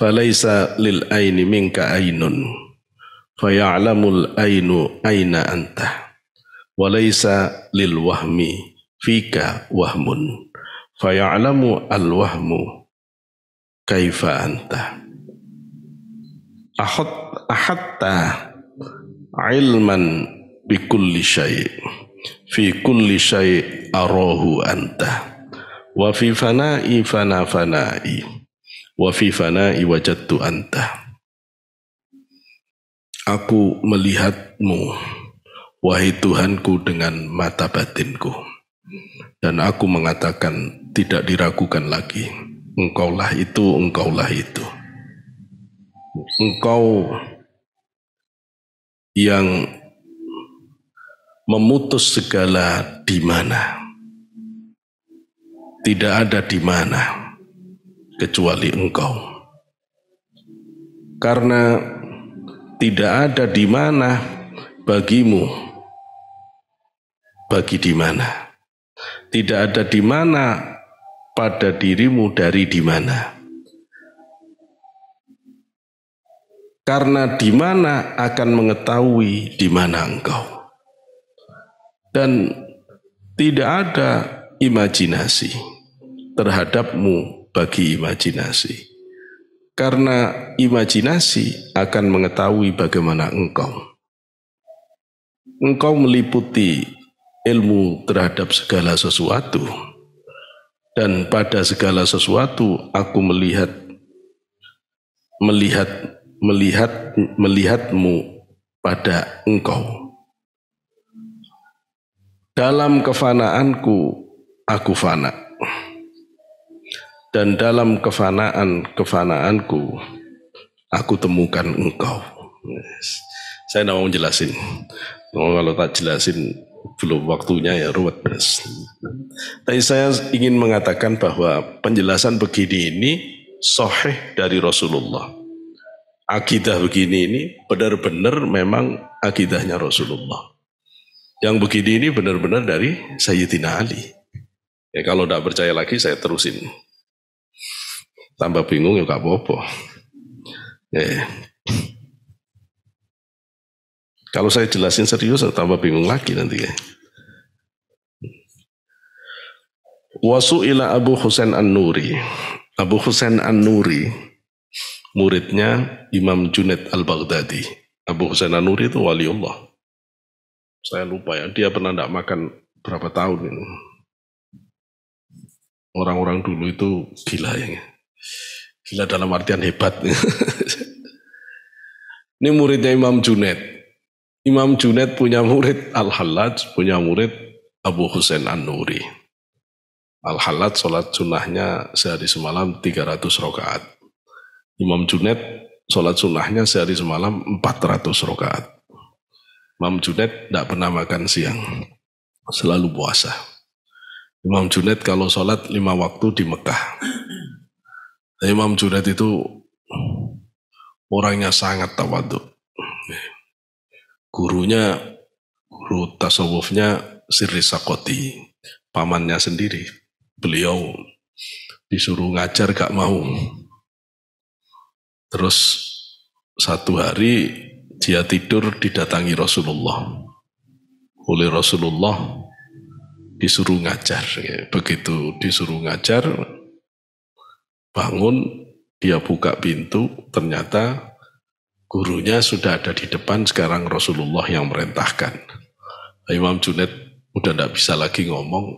falaysa lil aini minka ainun faya'lamul ainu aina anta walaysa lil wahmi fika wahmun faya'lamu al wahmu kaifa anta ahatta ilman bikulli syai' fi kulli syai' arahu anta wa fi fana'i fana'i wa fi fana'i wajadtu anta. Aku melihatmu wahai Tuhanku dengan mata batinku, dan aku mengatakan tidak diragukan lagi, engkaulah itu, engkaulah itu. Engkau yang memutus segala di mana. Tidak ada di mana kecuali engkau. Karena tidak ada di mana bagimu, bagi di mana. Tidak ada di mana pada dirimu dari di mana. Karena di mana akan mengetahui di mana engkau. Dan tidak ada imajinasi terhadapmu bagi imajinasi. Karena imajinasi akan mengetahui bagaimana engkau. Engkau meliputi ilmu terhadap segala sesuatu. Dan pada segala sesuatu aku melihatmu pada engkau. Dalam kefanaanku aku fana, dan dalam kefanaanku aku temukan engkau. Saya tidak mau jelasin. Kalau tak jelasin belum waktunya ya ruwet. Tapi saya ingin mengatakan bahwa penjelasan begini ini sahih dari Rasulullah. Akidah begini ini benar-benar memang akidahnya Rasulullah. Yang begini ini benar-benar dari Sayyidina Ali. Ya, kalau tidak percaya lagi saya terusin. Tambah bingung ya gak apa-apa. Ya. Kalau saya jelasin serius saya tambah bingung lagi nanti ya. Wasu'ila Abu Husain An-Nuri. Abu Husain An-Nuri muridnya Imam Junaid Al-Baghdadi. Abu Husain An-Nuri itu waliullah. Saya lupa ya, dia pernah tidak makan berapa tahun ini. Orang-orang dulu itu gila ya. Gila dalam artian hebat. Ini muridnya Imam Junaid. Imam Junaid punya murid Al-Hallaj, punya murid Abu Husain An-Nuri. Al-Halat sholat sunnahnya sehari semalam 300 rakaat. Imam Junaid sholat sunnahnya sehari semalam 400 rakaat. Imam Junaid tidak pernah makan siang, selalu puasa. Imam Junaid kalau sholat 5 waktu di Mekah. Imam Junaid itu orangnya sangat tawadhu. Gurunya, guru tasawufnya Sirri Sakoti, pamannya sendiri. Beliau disuruh ngajar gak mau. Terus satu hari dia tidur didatangi Rasulullah. Oleh Rasulullah disuruh ngajar. Begitu disuruh ngajar, bangun, dia buka pintu, ternyata gurunya sudah ada di depan, sekarang Rasulullah yang merintahkan. Imam Junaid udah tidak bisa lagi ngomong,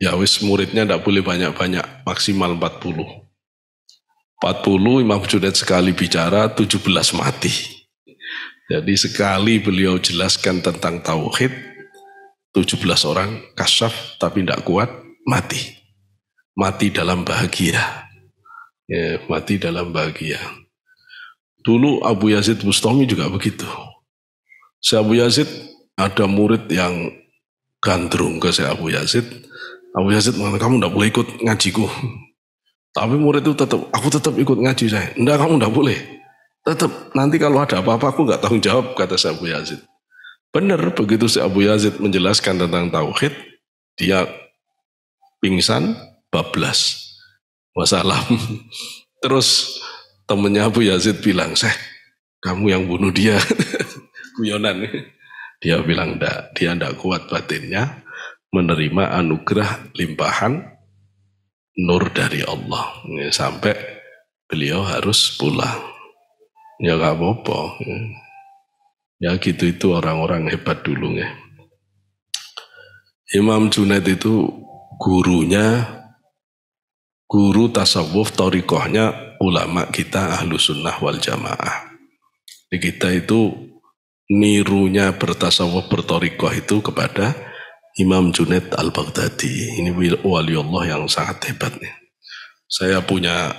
ya wis muridnya tidak boleh banyak-banyak, maksimal 40. 40 Imam Junaid sekali bicara, 17 mati. Jadi sekali beliau jelaskan tentang tauhid, 17 orang kasyaf tapi tidak kuat, mati. Mati dalam bahagia. Ya, mati dalam bahagia. Dulu Abu Yazid Bustami juga begitu. Si Abu Yazid ada murid yang gandrung ke si Abu Yazid. Abu Yazid mengatakan, kamu tidak boleh ikut ngajiku. Tapi murid itu aku tetap ikut ngaji saya. Enggak, kamu tidak boleh. Tetap, nanti kalau ada apa-apa aku nggak tanggung jawab, kata si Abu Yazid. Benar, begitu si Abu Yazid menjelaskan tentang tauhid, dia pingsan, bablas. Wassalam. Terus temennya Abu Yazid bilang, kamu yang bunuh dia. Guyonan. Dia bilang enggak, dia enggak kuat batinnya menerima anugerah limpahan nur dari Allah. Sampai beliau harus pulang. Ya gak apa-apa. Ya gitu itu orang-orang hebat dulu. Imam Junaid itu guru tasawuf thariqahnya ulama kita ahlu sunnah wal jamaah. Di kita itu nirunya bertasawuf berthariqah itu kepada Imam Junaid al-Baghdadi. Ini wali Allah yang sangat hebat. Saya punya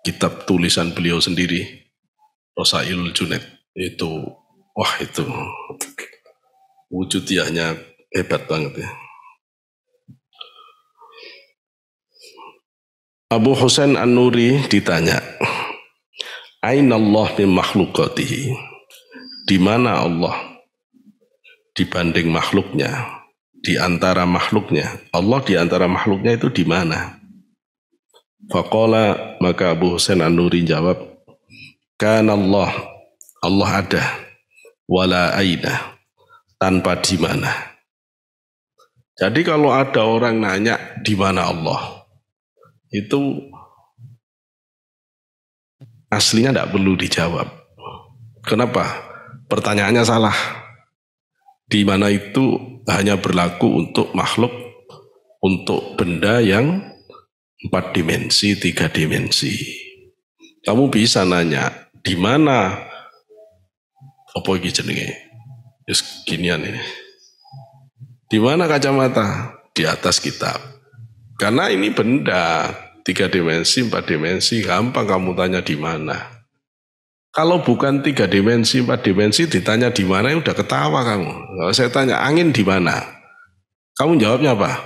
kitab tulisan beliau sendiri, Rosailul Junaid. Itu, wah itu wujudiahnya hebat banget ya. Abu Husain An-Nuri ditanya, Aina Allah min makhlukatihi? Di mana Allah dibanding makhluknya? Di antara makhluknya, Allah di antara makhluknya itu di mana? Faqala, maka Abu Husain An-Nuri jawab, Kana Allah ada, wala aina, tanpa di mana. Jadi kalau ada orang nanya di mana Allah, itu aslinya tidak perlu dijawab. Kenapa? Pertanyaannya salah. Di mana itu hanya berlaku untuk makhluk, untuk benda yang 4 dimensi, 3 dimensi. Kamu bisa nanya, di mana apa iki jenenge? Wis ginian ini. Di mana kacamata? Di atas kitab. Karena ini benda 3 dimensi, 4 dimensi, gampang kamu tanya di mana. Kalau bukan 3 dimensi, 4 dimensi, ditanya di mana, udah ketawa kamu. Kalau saya tanya angin di mana, kamu jawabnya apa?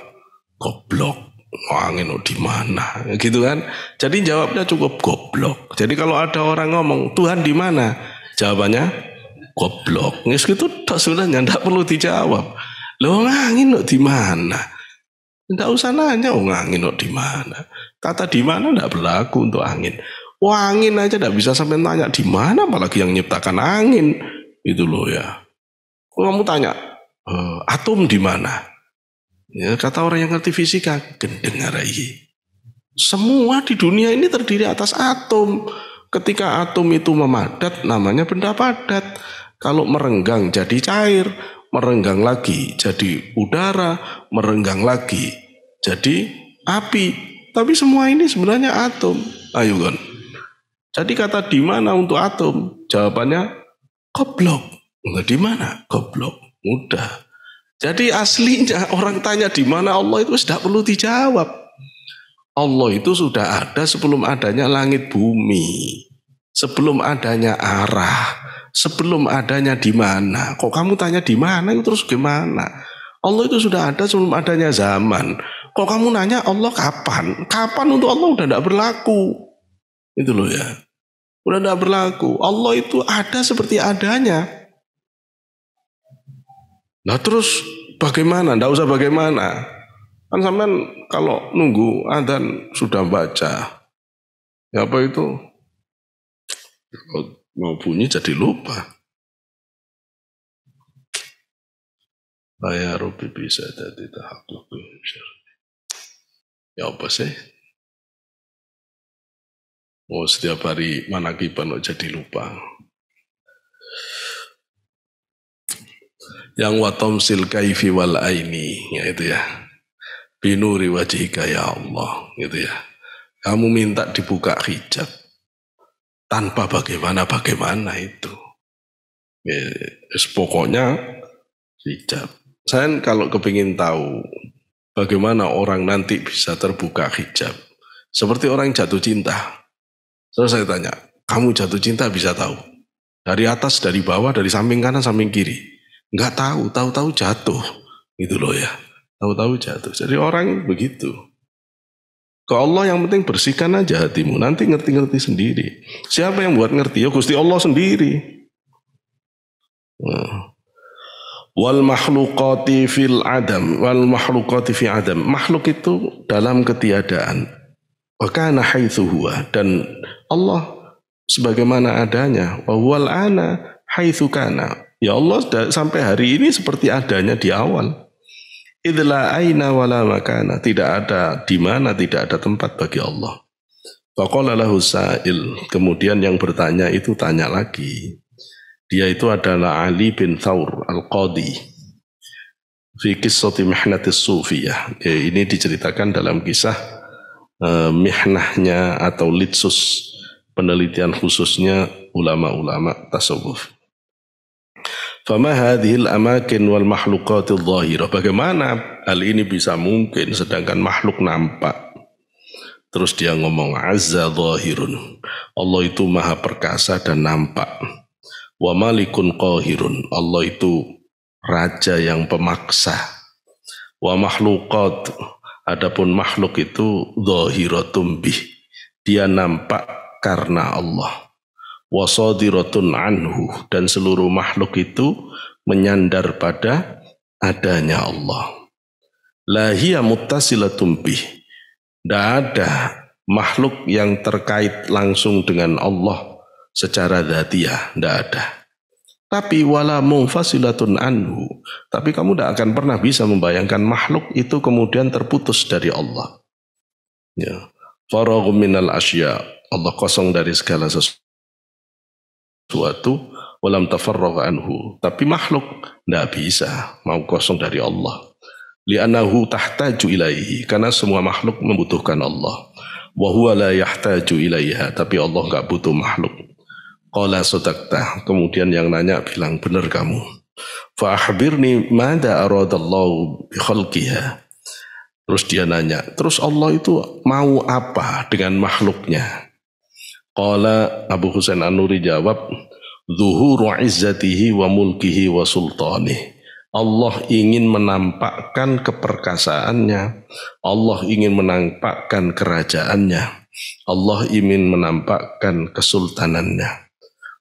Goblok. Oh, angin di mana? Gitu kan? Jadi jawabnya cukup goblok. Jadi kalau ada orang ngomong Tuhan di mana, jawabannya goblok. Nges gitu sebenarnya tidak perlu dijawab. Loh angin di mana? Tidak usah nanya angin di mana. Kata di mana tidak berlaku untuk angin. Wah angin aja tidak bisa sampai tanya di mana, apalagi yang nyiptakan angin. Itu loh ya. Kamu tanya atom di mana? Ya, kata orang yang ngerti fisika, gendeng arai. Semua di dunia ini terdiri atas atom. Ketika atom itu memadat, namanya benda padat. Kalau merenggang jadi cair, merenggang lagi jadi udara, merenggang lagi jadi api. Tapi semua ini sebenarnya atom. Ayo kan. Jadi kata di mana untuk atom? Jawabannya goblok. Enggak di mana? Goblok. Mudah. Jadi aslinya orang tanya di mana Allah itu sudah perlu dijawab. Allah itu sudah ada sebelum adanya langit bumi, sebelum adanya arah, sebelum adanya di mana. Kok kamu tanya di mana itu terus gimana? Allah itu sudah ada sebelum adanya zaman. Kok kamu nanya Allah kapan? Kapan untuk Allah udah tidak berlaku. Itu loh ya. Udah tidak berlaku. Allah itu ada seperti adanya. Nah terus bagaimana? Tidak usah bagaimana. Kan sampean kalau nunggu adzan sudah baca. Ya apa itu? Mau bunyi jadi lupa. Ya Rabbi bisa jadi tahaqquq. Ya apa sih? Oh setiap hari manakiban jadi lupa. Yang watomsil kaifi wal aini, ya itu ya. Binuri wajhika ya Allah, gitu ya. Kamu minta dibuka hijab tanpa bagaimana itu. Ya, pokoknya hijab. Saya kalau kepingin tahu bagaimana orang nanti bisa terbuka hijab, seperti orang jatuh cinta. Terus saya tanya, kamu jatuh cinta bisa tahu? Dari atas, dari bawah, dari samping kanan, samping kiri. Enggak tahu, tahu-tahu jatuh. Gitu loh ya. Tahu-tahu jatuh. Jadi orang begitu. Ke Allah yang penting bersihkan aja hatimu. Nanti ngerti-ngerti sendiri. Siapa yang buat ngerti? Ya Gusti Allah sendiri. Wal makhlukati fil adam. Wal makhlukati fi adam. Makhluk itu dalam ketiadaan. Wa kana haitsu huwa. Dan Allah sebagaimana adanya. Wa huwal ana haitsu kana. Ya Allah sampai hari ini seperti adanya di awal. Idla aina wala makana, tidak ada di mana, tidak ada tempat bagi Allah. Faqala lahu sa'il, kemudian yang bertanya itu tanya lagi. Dia itu adalah Ali bin Thawr al-Qadi. Fi qissati mihnatis sufiyah. Ini diceritakan dalam kisah mihnahnya atau litsus, penelitian khususnya ulama-ulama tasawuf. Fama hadhil amakin wal makhluqatil zahirah. Bagaimana hal ini bisa mungkin sedangkan makhluk nampak? Terus dia ngomong azza zahirun. Allah itu maha perkasa dan nampak. Wa malikun qahirun. Allah itu raja yang pemaksa. Wa makhluqat. Adapun makhluk itu zahiratum bih. Dia nampak karena Allah. Wasadiratun anhu, dan seluruh makhluk itu menyandar pada adanya Allah. La hiya muttasilatun bih. Tidak ada makhluk yang terkait langsung dengan Allah secara dzatiyah, tidak ada. Tapi wala munfasilatun anhu. Tapi kamu tidak akan pernah bisa membayangkan makhluk itu kemudian terputus dari Allah. Ya. Faraghum minal asya. Allah kosong dari segala sesuatu. Walam tafarragha anhu, tapi makhluk tidak bisa mau kosong dari Allah. Li'annahu tahtaju ilaihi, karena semua makhluk membutuhkan Allah. Wa huwa la yahtaju ilaiha, tapi Allah enggak butuh makhluk. Qala sadaqta, kemudian yang nanya bilang benar kamu. Fa akhbirni madza aradallahu bi khalqiha. Terus dia nanya, terus Allah itu mau apa dengan makhluknya? Qala Abu Husain An-Nuri jawab, zuhuru izzatihi wa mulkihi wa sultanih. Allah ingin menampakkan keperkasaannya, Allah ingin menampakkan kerajaannya, Allah ingin menampakkan kesultanannya.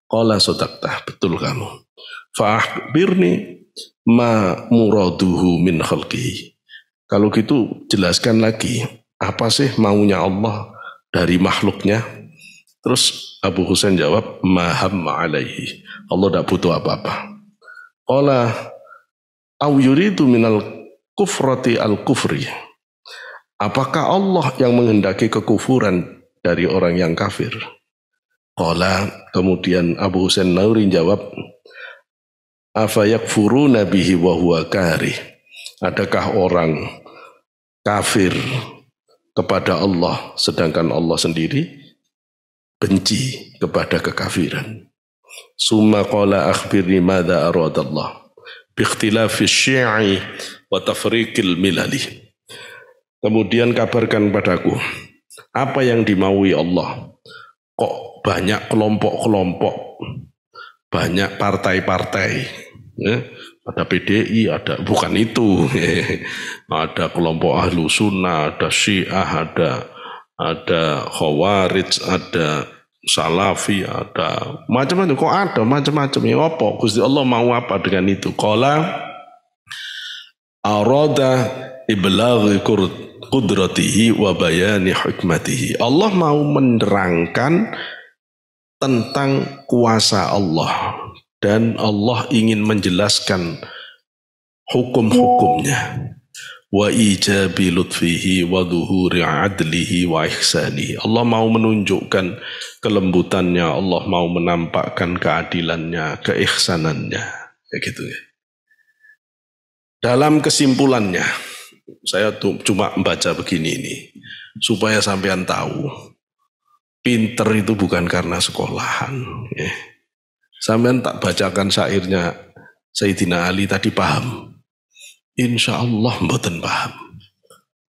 Qala sadaqtah, betul kamu. Fa akhbirni ma muraduhu min khalqihi. Kalau gitu jelaskan lagi, apa sih maunya Allah dari makhluknya? Terus Abu Husain jawab, mahamma alaihi. Allah tidak butuh apa-apa. Qala au yuridu minal kufrati al-kufri. Apakah Allah yang menghendaki kekufuran dari orang yang kafir? Qala, kemudian Abu Husain Nauri jawab, afa yakfuruna bihi wa huwa karih. Adakah orang kafir kepada Allah sedangkan Allah sendiri benci kepada kekafiran? Summa qala akhbirni madza aradallah bi ikhtilafi syi'i wa tafriqil milali. Kemudian kabarkan padaku apa yang dimaui Allah. Kok banyak kelompok-kelompok, banyak partai-partai, ya? Ada PDI, ada bukan itu, ada kelompok ahlu sunnah, ada syiah, ada khawarij, ada salafi, ada macam-macam. Kok ada macam-macam? Ya apa? Gusti Allah mau apa dengan itu? Qala arada iblaghi qudratihi wa bayani hikmatihi. Allah mau menerangkan tentang kuasa Allah dan Allah ingin menjelaskan hukum-hukumnya. Wa ijabi lutfihi wa dhuhuri adlihi wa ihsanihi. Allah mau menunjukkan kelembutannya, Allah mau menampakkan keadilannya, keihsanannya, kayak gitu ya. Dalam kesimpulannya, saya cuma membaca begini ini supaya sampean tahu, pinter itu bukan karena sekolahan. Ya. Sampean tak bacakan syairnya Sayyidina Ali tadi paham. Insya Allah mboten paham.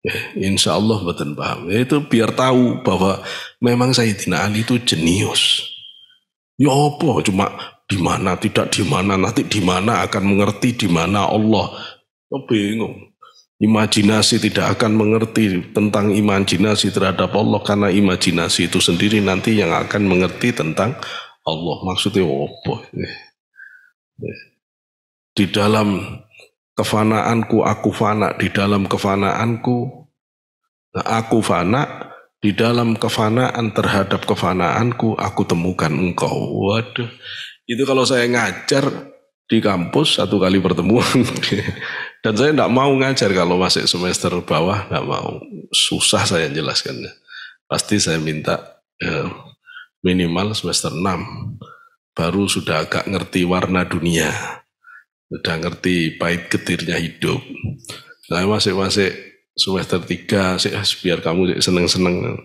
Ya, insya Allah mboten paham. Ya, itu biar tahu bahwa memang Sayyidina Ali itu jenius. Ya apa? Cuma di mana tidak di mana, nanti di mana akan mengerti di mana Allah. Oh, bingung. Imajinasi tidak akan mengerti tentang imajinasi terhadap Allah karena imajinasi itu sendiri nanti yang akan mengerti tentang Allah. Maksudnya apa? Di dalam kefanaanku aku fana, di dalam kefanaanku aku fana, di dalam kefanaan terhadap kefanaanku aku temukan engkau. Waduh, itu kalau saya ngajar di kampus 1 kali pertemuan. Dan saya tidak mau ngajar kalau masih semester bawah, tidak mau. Susah saya jelaskannya. Pasti saya minta minimal semester 6. Baru sudah agak ngerti warna dunia. Sudah ngerti pahit getirnya hidup. Saya masih semester 3, biar kamu seneng-seneng.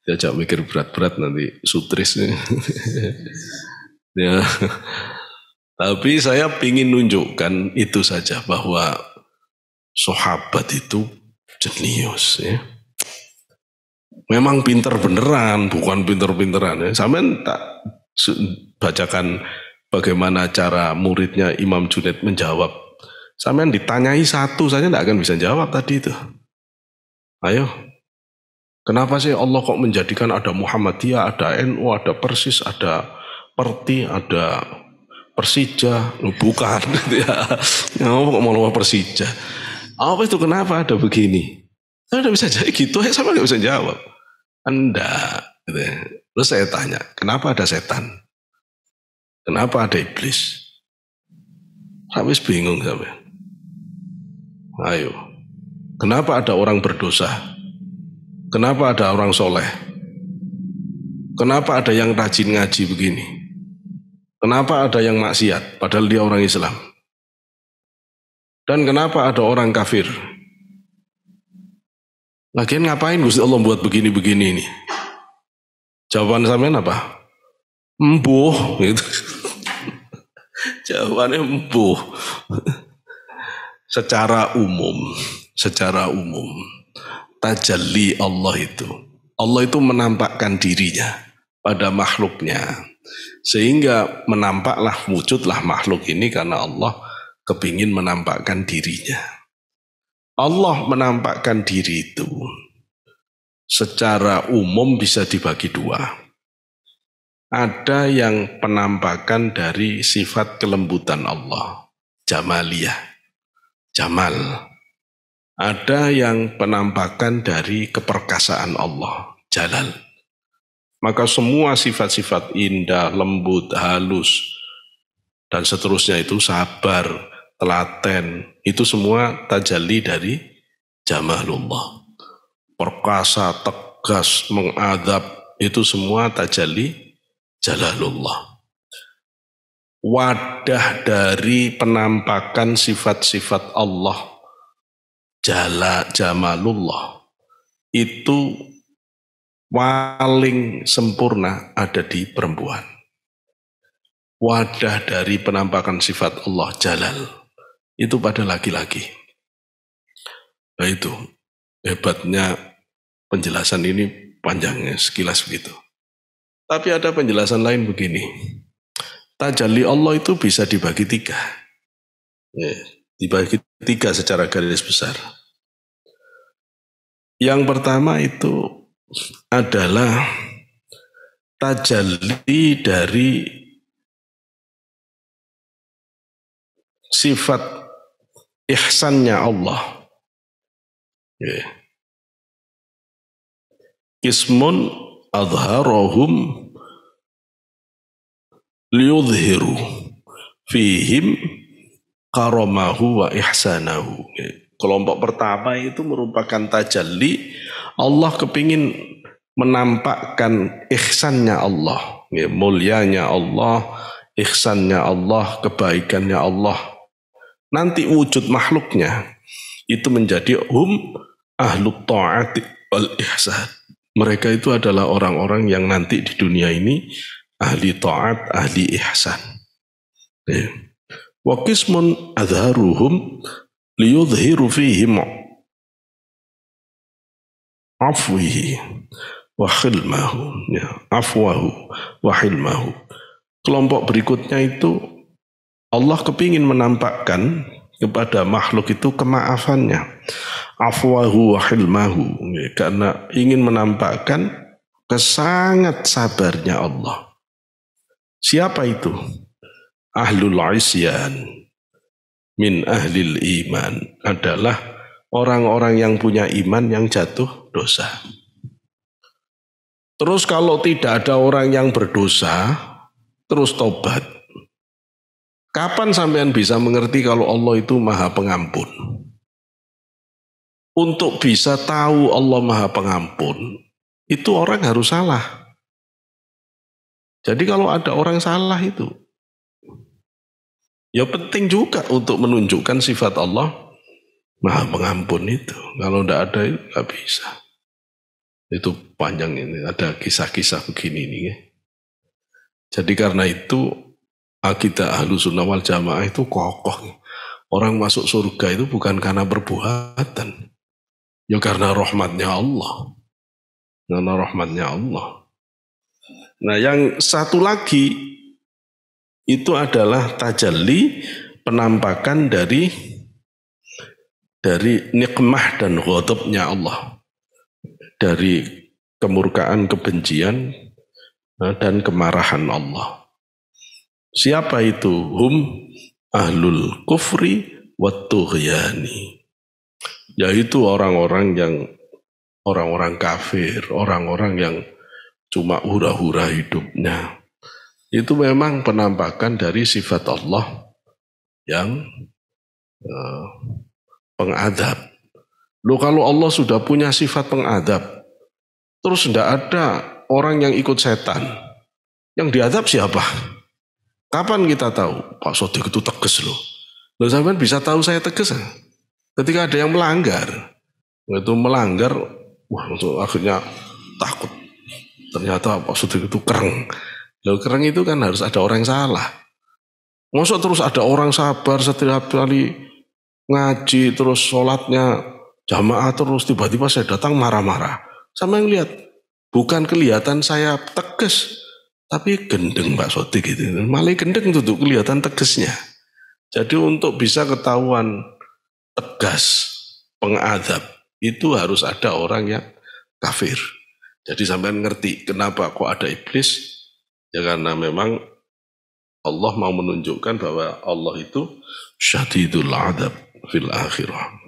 Diajak mikir berat-berat nanti sutris. Ya. Tapi saya ingin nunjukkan itu saja bahwa sahabat itu jenius ya. Memang pinter beneran, bukan pinter-pinteran ya. Sampai tak bacakan bagaimana cara muridnya Imam Junaid menjawab. Sampai ditanyai satu saja tidak akan bisa jawab tadi itu. Ayo, kenapa sih Allah kok menjadikan ada Muhammadiyah, ada NU, ada Persis, ada Perti, ada Persija? Bukan ya. Kok mau Persija? Apa itu kenapa ada begini? Saya udah bisa jadi gitu, sama nggak bisa jawab. Enggak. Gitu. Terus saya tanya, kenapa ada setan? Kenapa ada iblis? Habis bingung sampai. Ayo, kenapa ada orang berdosa? Kenapa ada orang soleh? Kenapa ada yang rajin ngaji begini? Kenapa ada yang maksiat padahal dia orang Islam? Dan kenapa ada orang kafir? Lagian ngapain Gusti Allah buat begini-begini ini? Jawaban sampean apa? Embuh gitu. Jawabannya embuh. Secara umum tajalli Allah itu menampakkan dirinya pada makhluknya. Sehingga menampaklah, wujudlah makhluk ini karena Allah kepingin menampakkan dirinya. Allah menampakkan diri itu secara umum bisa dibagi 2. Ada yang penampakan dari sifat kelembutan Allah, jamaliyah, jamal. Ada yang penampakan dari keperkasaan Allah, jalal. Maka semua sifat-sifat indah, lembut, halus, dan seterusnya itu sabar, telaten, itu semua tajalli dari jamalullah. Perkasa, tegas, mengadab, itu semua tajalli jalalullah. Wadah dari penampakan sifat-sifat Allah, jamalullah, itu paling sempurna ada di perempuan. Wadah dari penampakan sifat Allah jalal itu pada laki-laki. Nah itu. hebatnya penjelasan ini panjangnya sekilas begitu. Tapi ada penjelasan lain begini. Tajalli Allah itu bisa dibagi tiga. Ya, dibagi tiga secara garis besar. Yang pertama itu adalah tajalli dari sifat ihsannya Allah. Ya. Ismun adharahum liyudhiru fihim karamahu wa ihsanahu. Kelompok pertama itu merupakan tajalli Allah kepingin menampakkan ihsannya Allah, mulianya Allah, ihsannya Allah, kebaikannya Allah. Nanti wujud makhluknya itu menjadi ahlut ta'ati wal ihsan. Mereka itu adalah orang-orang yang nanti di dunia ini ahli ta'at, ahli ihsan. Wa qismun adharuhum liyudhiru fihim afwihi wa khilmahu, afwahu wa hilmahu. Kelompok berikutnya itu Allah kepingin menampakkan kepada makhluk itu kemaafannya, afwahu wa hilmahu, karena ingin menampakkan kesangat sabarnya Allah. Siapa itu? Ahlul isyan min ahlil iman, adalah orang-orang yang punya iman yang jatuh dosa. Terus kalau tidak ada orang yang berdosa terus tobat, kapan sampean bisa mengerti kalau Allah itu Maha Pengampun? Untuk bisa tahu Allah Maha Pengampun, itu orang harus salah. Jadi kalau ada orang salah itu, ya penting juga untuk menunjukkan sifat Allah Maha Pengampun itu. Kalau tidak ada itu nggak bisa. Itu panjang ini, ada kisah-kisah begini nih. Jadi karena itu akidah Ahlussunnah wal Jamaah itu kokoh. Orang masuk surga itu bukan karena perbuatan, ya karena rahmatnya Allah. Karena rahmatnya Allah. Nah yang satu lagi itu adalah tajalli, penampakan dari nikmah dan ghadabnya Allah, dari kemurkaan, kebencian dan kemarahan Allah. Siapa itu? Hum ahlul kufri wat tughyani, yaitu orang-orang kafir, orang-orang yang cuma hura-hura hidupnya. Itu memang penampakan dari sifat Allah yang pengadab. Loh, kalau Allah sudah punya sifat pengadab, terus tidak ada orang yang ikut setan, yang diadab siapa? Kapan kita tahu? Pak Sodik itu tegas loh. Loh, sampean bisa tahu saya tegas? Ketika ada yang melanggar, wah, untuk akhirnya takut. Ternyata Pak Sodik itu kereng. Loh, kereng itu kan harus ada orang yang salah. Masa terus ada orang sabar setiap kali ngaji, terus sholatnya jamaah, terus tiba-tiba saya datang marah-marah. Sama yang lihat, bukan kelihatan saya tegas, tapi gendeng Pak Sodik gitu. Malah gendeng tuh kelihatan tegasnya. Jadi untuk bisa ketahuan tegas pengadab, itu harus ada orang yang kafir. Jadi sampai ngerti kenapa kok ada iblis, ya karena memang Allah mau menunjukkan bahwa Allah itu syadidul adab fil akhirah.